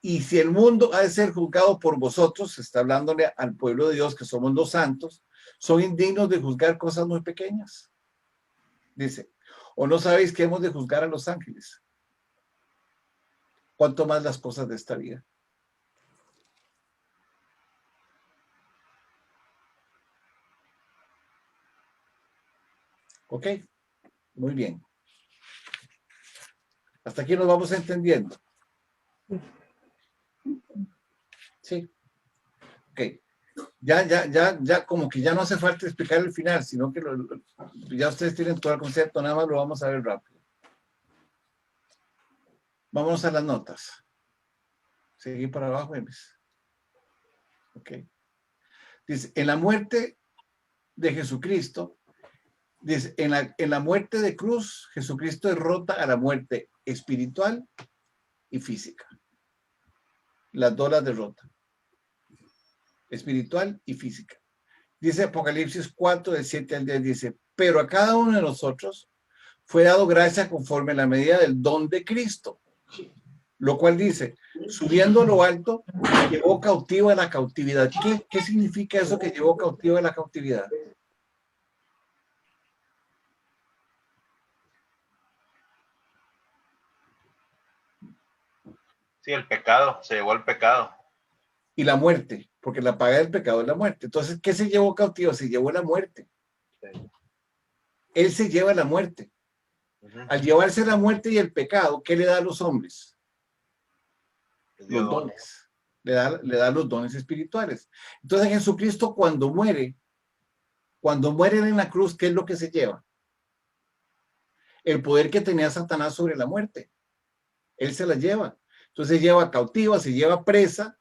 Y si el mundo ha de ser juzgado por vosotros, está hablándole al pueblo de Dios, que somos los santos, son indignos de juzgar cosas muy pequeñas. Dice, ¿o no sabéis que hemos de juzgar a los ángeles? ¿Cuánto más las cosas de esta vida? ¿Ok? Muy bien. Hasta aquí nos vamos entendiendo. Sí. Ok. Ya, como que ya no hace falta explicar el final, sino que ya ustedes tienen todo el concepto, nada más lo vamos a ver rápido. Vamos a las notas. Seguir para abajo, Emes. Ok. Dice, en la muerte de Jesucristo, dice, en la muerte de cruz, Jesucristo derrota a la muerte espiritual y física. Las dos las derrota. Espiritual y física. Dice Apocalipsis 4, del 7 al 10, dice, pero a cada uno de nosotros fue dado gracia conforme a la medida del don de Cristo. Lo cual dice, subiendo a lo alto, llevó cautivo a la cautividad. ¿Qué significa eso que llevó cautivo a la cautividad? Sí, el pecado, se llevó el pecado. Y la muerte, porque la paga del pecado es la muerte. Entonces, ¿qué se llevó cautivo? Se llevó la muerte. Sí. Él se lleva la muerte. Al llevarse la muerte y el pecado, ¿qué le da a los hombres? Los dones. Le da los dones espirituales. Entonces Jesucristo cuando muere en la cruz, ¿qué es lo que se lleva? El poder que tenía Satanás sobre la muerte. Él se la lleva. Entonces se lleva cautiva, se lleva presa,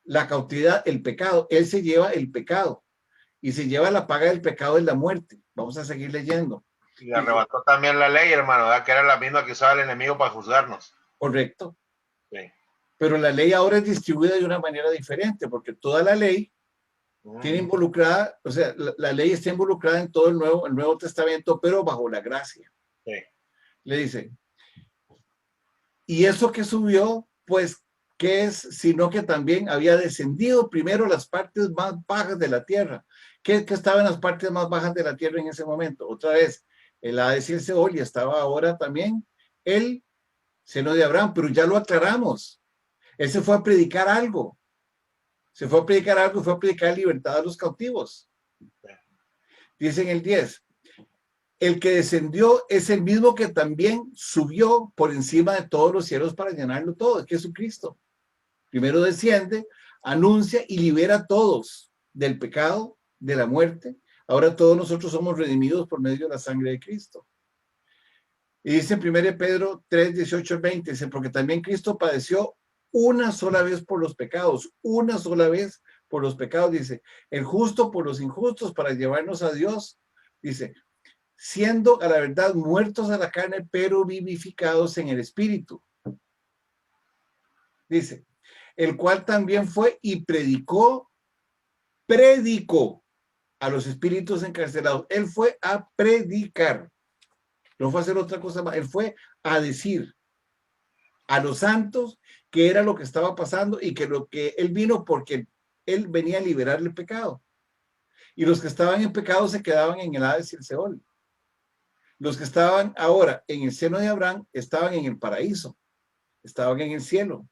la cautividad, el pecado. Él se lleva el pecado. Y se lleva la paga del pecado de la muerte. Vamos a seguir leyendo. Y arrebató también la ley, hermano, ¿verdad? Que era la misma que usaba el enemigo para juzgarnos. Correcto. Sí. Pero la ley ahora es distribuida de una manera diferente, porque toda la ley tiene involucrada, o sea, la ley está involucrada en todo el Nuevo Testamento, pero bajo la gracia. Sí. Le dice, y eso que subió, pues, ¿qué es? Sino que también había descendido primero las partes más bajas de la tierra. ¿Qué estaba en las partes más bajas de la tierra en ese momento? Otra vez, el Hades y el Seol, y estaba ahora también el seno de Abraham, pero ya lo aclaramos. Él se fue a predicar algo. Se fue a predicar algo, fue a predicar libertad a los cautivos. Dice en el 10, el que descendió es el mismo que también subió por encima de todos los cielos para llenarlo todo, es Jesucristo. Primero desciende, anuncia y libera a todos del pecado, de la muerte. Ahora todos nosotros somos redimidos por medio de la sangre de Cristo. Y dice en 1 Pedro 3, 18 al 20, dice, porque también Cristo padeció una sola vez por los pecados, una sola vez por los pecados, dice, el justo por los injustos para llevarnos a Dios, dice, siendo a la verdad muertos a la carne, pero vivificados en el espíritu. Dice, el cual también fue y predicó a los espíritus encarcelados. Él fue a predicar, no fue a hacer otra cosa más, él fue a decir a los santos que era lo que estaba pasando y que lo que él vino porque él venía a liberar el pecado. Y los que estaban en pecado se quedaban en el Hades y el Seol. Los que estaban ahora en el seno de Abraham estaban en el paraíso, estaban en el cielo.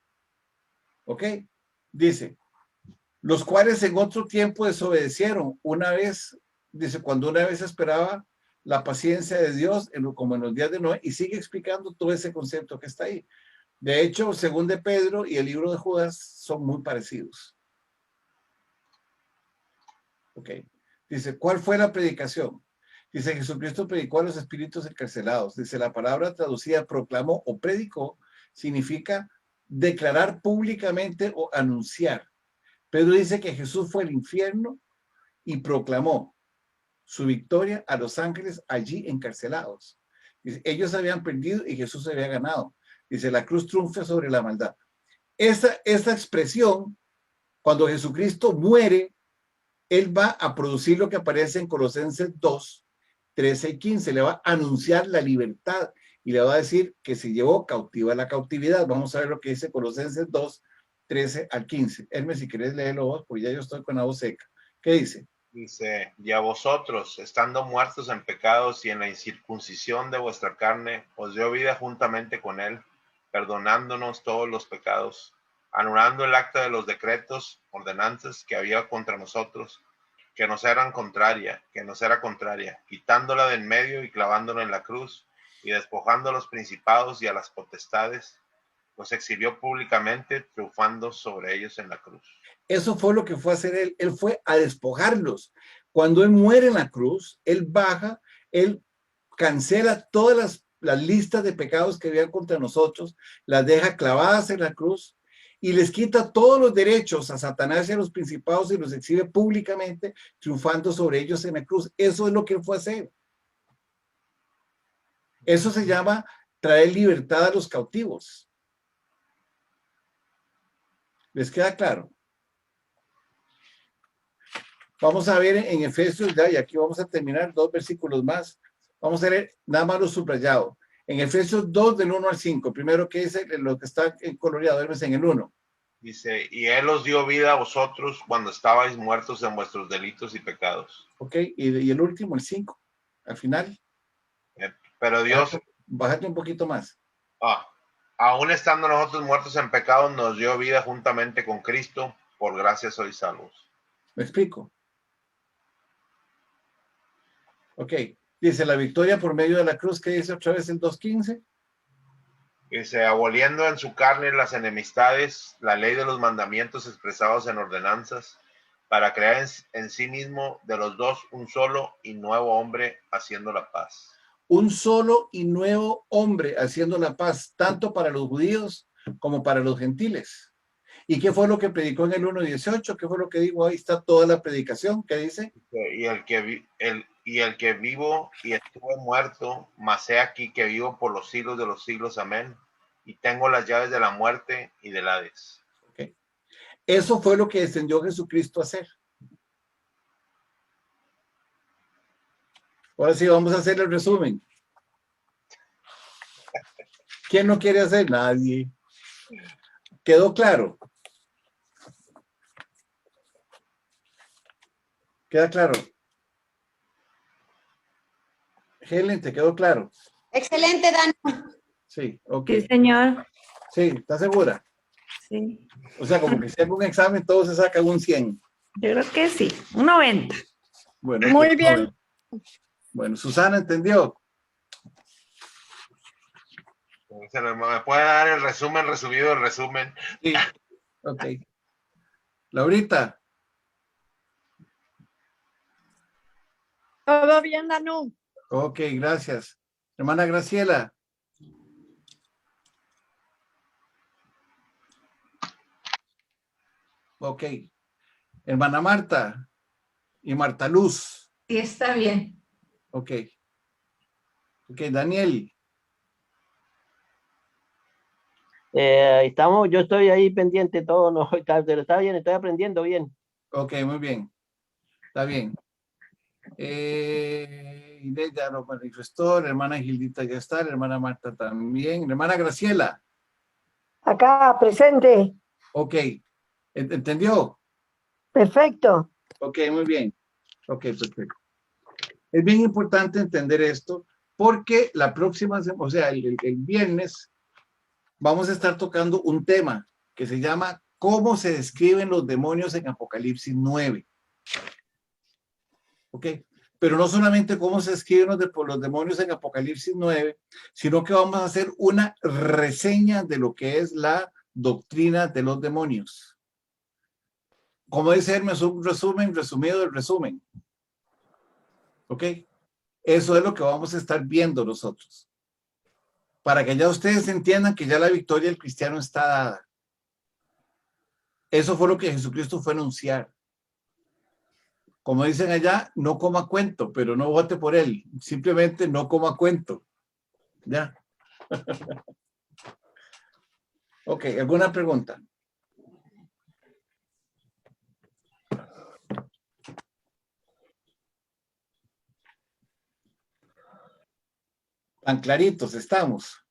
¿Ok? Dice, los cuales en otro tiempo desobedecieron. Una vez, dice, cuando una vez esperaba la paciencia de Dios, como en los días de Noé, y sigue explicando todo ese concepto que está ahí. De hecho, según de Pedro y el libro de Judas son muy parecidos. Ok. Dice, ¿cuál fue la predicación? Dice, Jesucristo predicó a los espíritus encarcelados. Dice, la palabra traducida proclamó o predicó significa declarar públicamente o anunciar. Pedro dice que Jesús fue al infierno y proclamó su victoria a los ángeles allí encarcelados. Dice, ellos habían perdido y Jesús había ganado. Dice, la cruz triunfa sobre la maldad. Esa expresión, cuando Jesucristo muere, Él va a producir lo que aparece en Colosenses 2, 13 y 15. Le va a anunciar la libertad y le va a decir que se llevó cautiva la cautividad. Vamos a ver lo que dice Colosenses 2, 13 al 15. Hermes, si querés leerlo vos, porque ya yo estoy con la voz seca. ¿Qué dice? Dice, y a vosotros, estando muertos en pecados y en la incircuncisión de vuestra carne, os dio vida juntamente con él, perdonándonos todos los pecados, anulando el acta de los decretos, ordenanzas que había contra nosotros, que nos era contraria, quitándola de en medio y clavándola en la cruz, y despojando a los principados y a las potestades, los exhibió públicamente, triunfando sobre ellos en la cruz. Eso fue lo que fue a hacer él. Él fue a despojarlos. Cuando él muere en la cruz, él baja, él cancela todas las listas de pecados que habían contra nosotros, las deja clavadas en la cruz y les quita todos los derechos a Satanás y a los principados y los exhibe públicamente, triunfando sobre ellos en la cruz. Eso es lo que él fue a hacer. Eso se llama traer libertad a los cautivos. ¿Les queda claro? Vamos a ver en Efesios, ya, y aquí vamos a terminar 2 versículos más. Vamos a leer nada más lo subrayado. En Efesios 2, del 1 al 5. Primero, ¿qué dice? Lo que está coloreado, en el 1. Dice, y él os dio vida a vosotros cuando estabais muertos en vuestros delitos y pecados. Ok, y el último, el 5, al final. Pero Dios... Bájate un poquito más. Aún estando nosotros muertos en pecados, nos dio vida juntamente con Cristo. Por gracia sois salvos. ¿Me explico? Ok, dice la victoria por medio de la cruz, que dice otra vez el 2:15. Dice, aboliendo en su carne las enemistades, la ley de los mandamientos expresados en ordenanzas, para crear en sí mismo de los dos un solo y nuevo hombre, haciendo la paz. Un solo y nuevo hombre haciendo la paz, tanto para los judíos como para los gentiles. ¿Y qué fue lo que predicó en el 1:18? ¿Qué fue lo que dijo? Ahí está toda la predicación. ¿Qué dice? Y el que vivo y estuve muerto, mas he aquí que vivo por los siglos de los siglos. Amén. Y tengo las llaves de la muerte y del Hades. Okay. Eso fue lo que descendió Jesucristo a hacer. Ahora sí, vamos a hacer el resumen. ¿Quién no quiere hacer? Nadie. ¿Quedó claro? ¿Queda claro? Helen, ¿te quedó claro? Excelente, Dan. Sí, ok. Sí, señor. Sí, ¿estás segura? Sí. O sea, como que si hace un examen, todo se saca un 100. Yo creo que sí. Un 90. Bueno, Muy bien. Bueno, Susana, ¿entendió? ¿Me puede dar el resumen resumido del resumen? Sí. Ok. Laurita. Todo bien, Danu. Ok, gracias. Hermana Graciela. Ok. Hermana Marta y Marta Luz. Sí, está bien. Ok. Ok, Daniel. Yo estoy ahí pendiente todo, no, pero está bien, estoy aprendiendo bien. Ok, muy bien. Está bien. Inés ya lo manifestó, la hermana Gildita ya está, la hermana Marta también, la hermana Graciela. Acá, presente. Ok, ¿entendió? Perfecto. Ok, muy bien. Ok, perfecto. Es bien importante entender esto porque la próxima, el viernes, vamos a estar tocando un tema que se llama cómo se describen los demonios en Apocalipsis 9. ¿Ok? Pero no solamente cómo se escriben los demonios en Apocalipsis 9, sino que vamos a hacer una reseña de lo que es la doctrina de los demonios. Como dice Hermes, un resumen resumido del resumen. ¿Ok? Eso es lo que vamos a estar viendo nosotros. Para que ya ustedes entiendan que ya la victoria del cristiano está dada. Eso fue lo que Jesucristo fue a anunciar. Como dicen allá, no coma cuento, pero no vote por él. Simplemente no coma cuento. ¿Ya? Ok, ¿alguna pregunta? Tan claritos estamos.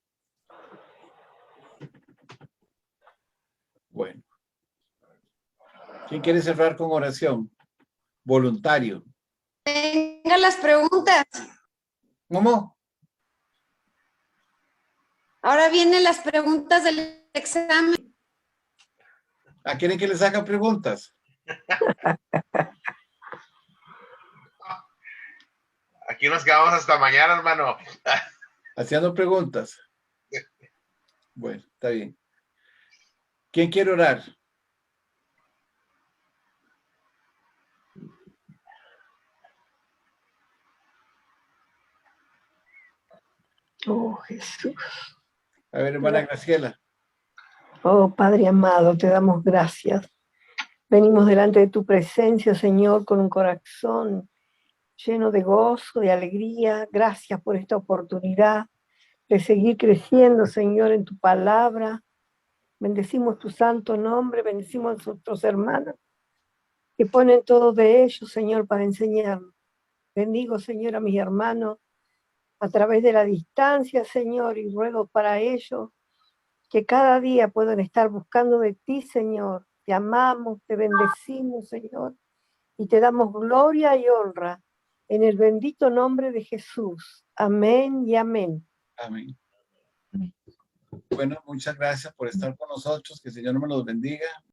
Bueno. ¿Quién quiere cerrar con oración? Voluntario. Venga las preguntas. ¿Cómo? Ahora vienen las preguntas del examen. ¿A quieren que les haga preguntas? Aquí nos quedamos hasta mañana, hermano. Haciendo preguntas. Bueno, está bien. ¿Quién quiere orar? Oh, Jesús. A ver, hermana Graciela. Oh, Padre amado, te damos gracias. Venimos delante de tu presencia, Señor, con un corazón lleno de gozo, de alegría. Gracias por esta oportunidad de seguir creciendo, Señor, en tu palabra. Bendecimos tu santo nombre, bendecimos a nuestros hermanos que ponen todo de ellos, Señor, para enseñarnos. Bendigo, Señor, a mis hermanos a través de la distancia, Señor, y ruego para ellos que cada día puedan estar buscando de ti, Señor. Te amamos, te bendecimos, Señor, y te damos gloria y honra en el bendito nombre de Jesús. Amén y amén. Amén. Bueno, muchas gracias por estar con nosotros. Que el Señor me los bendiga.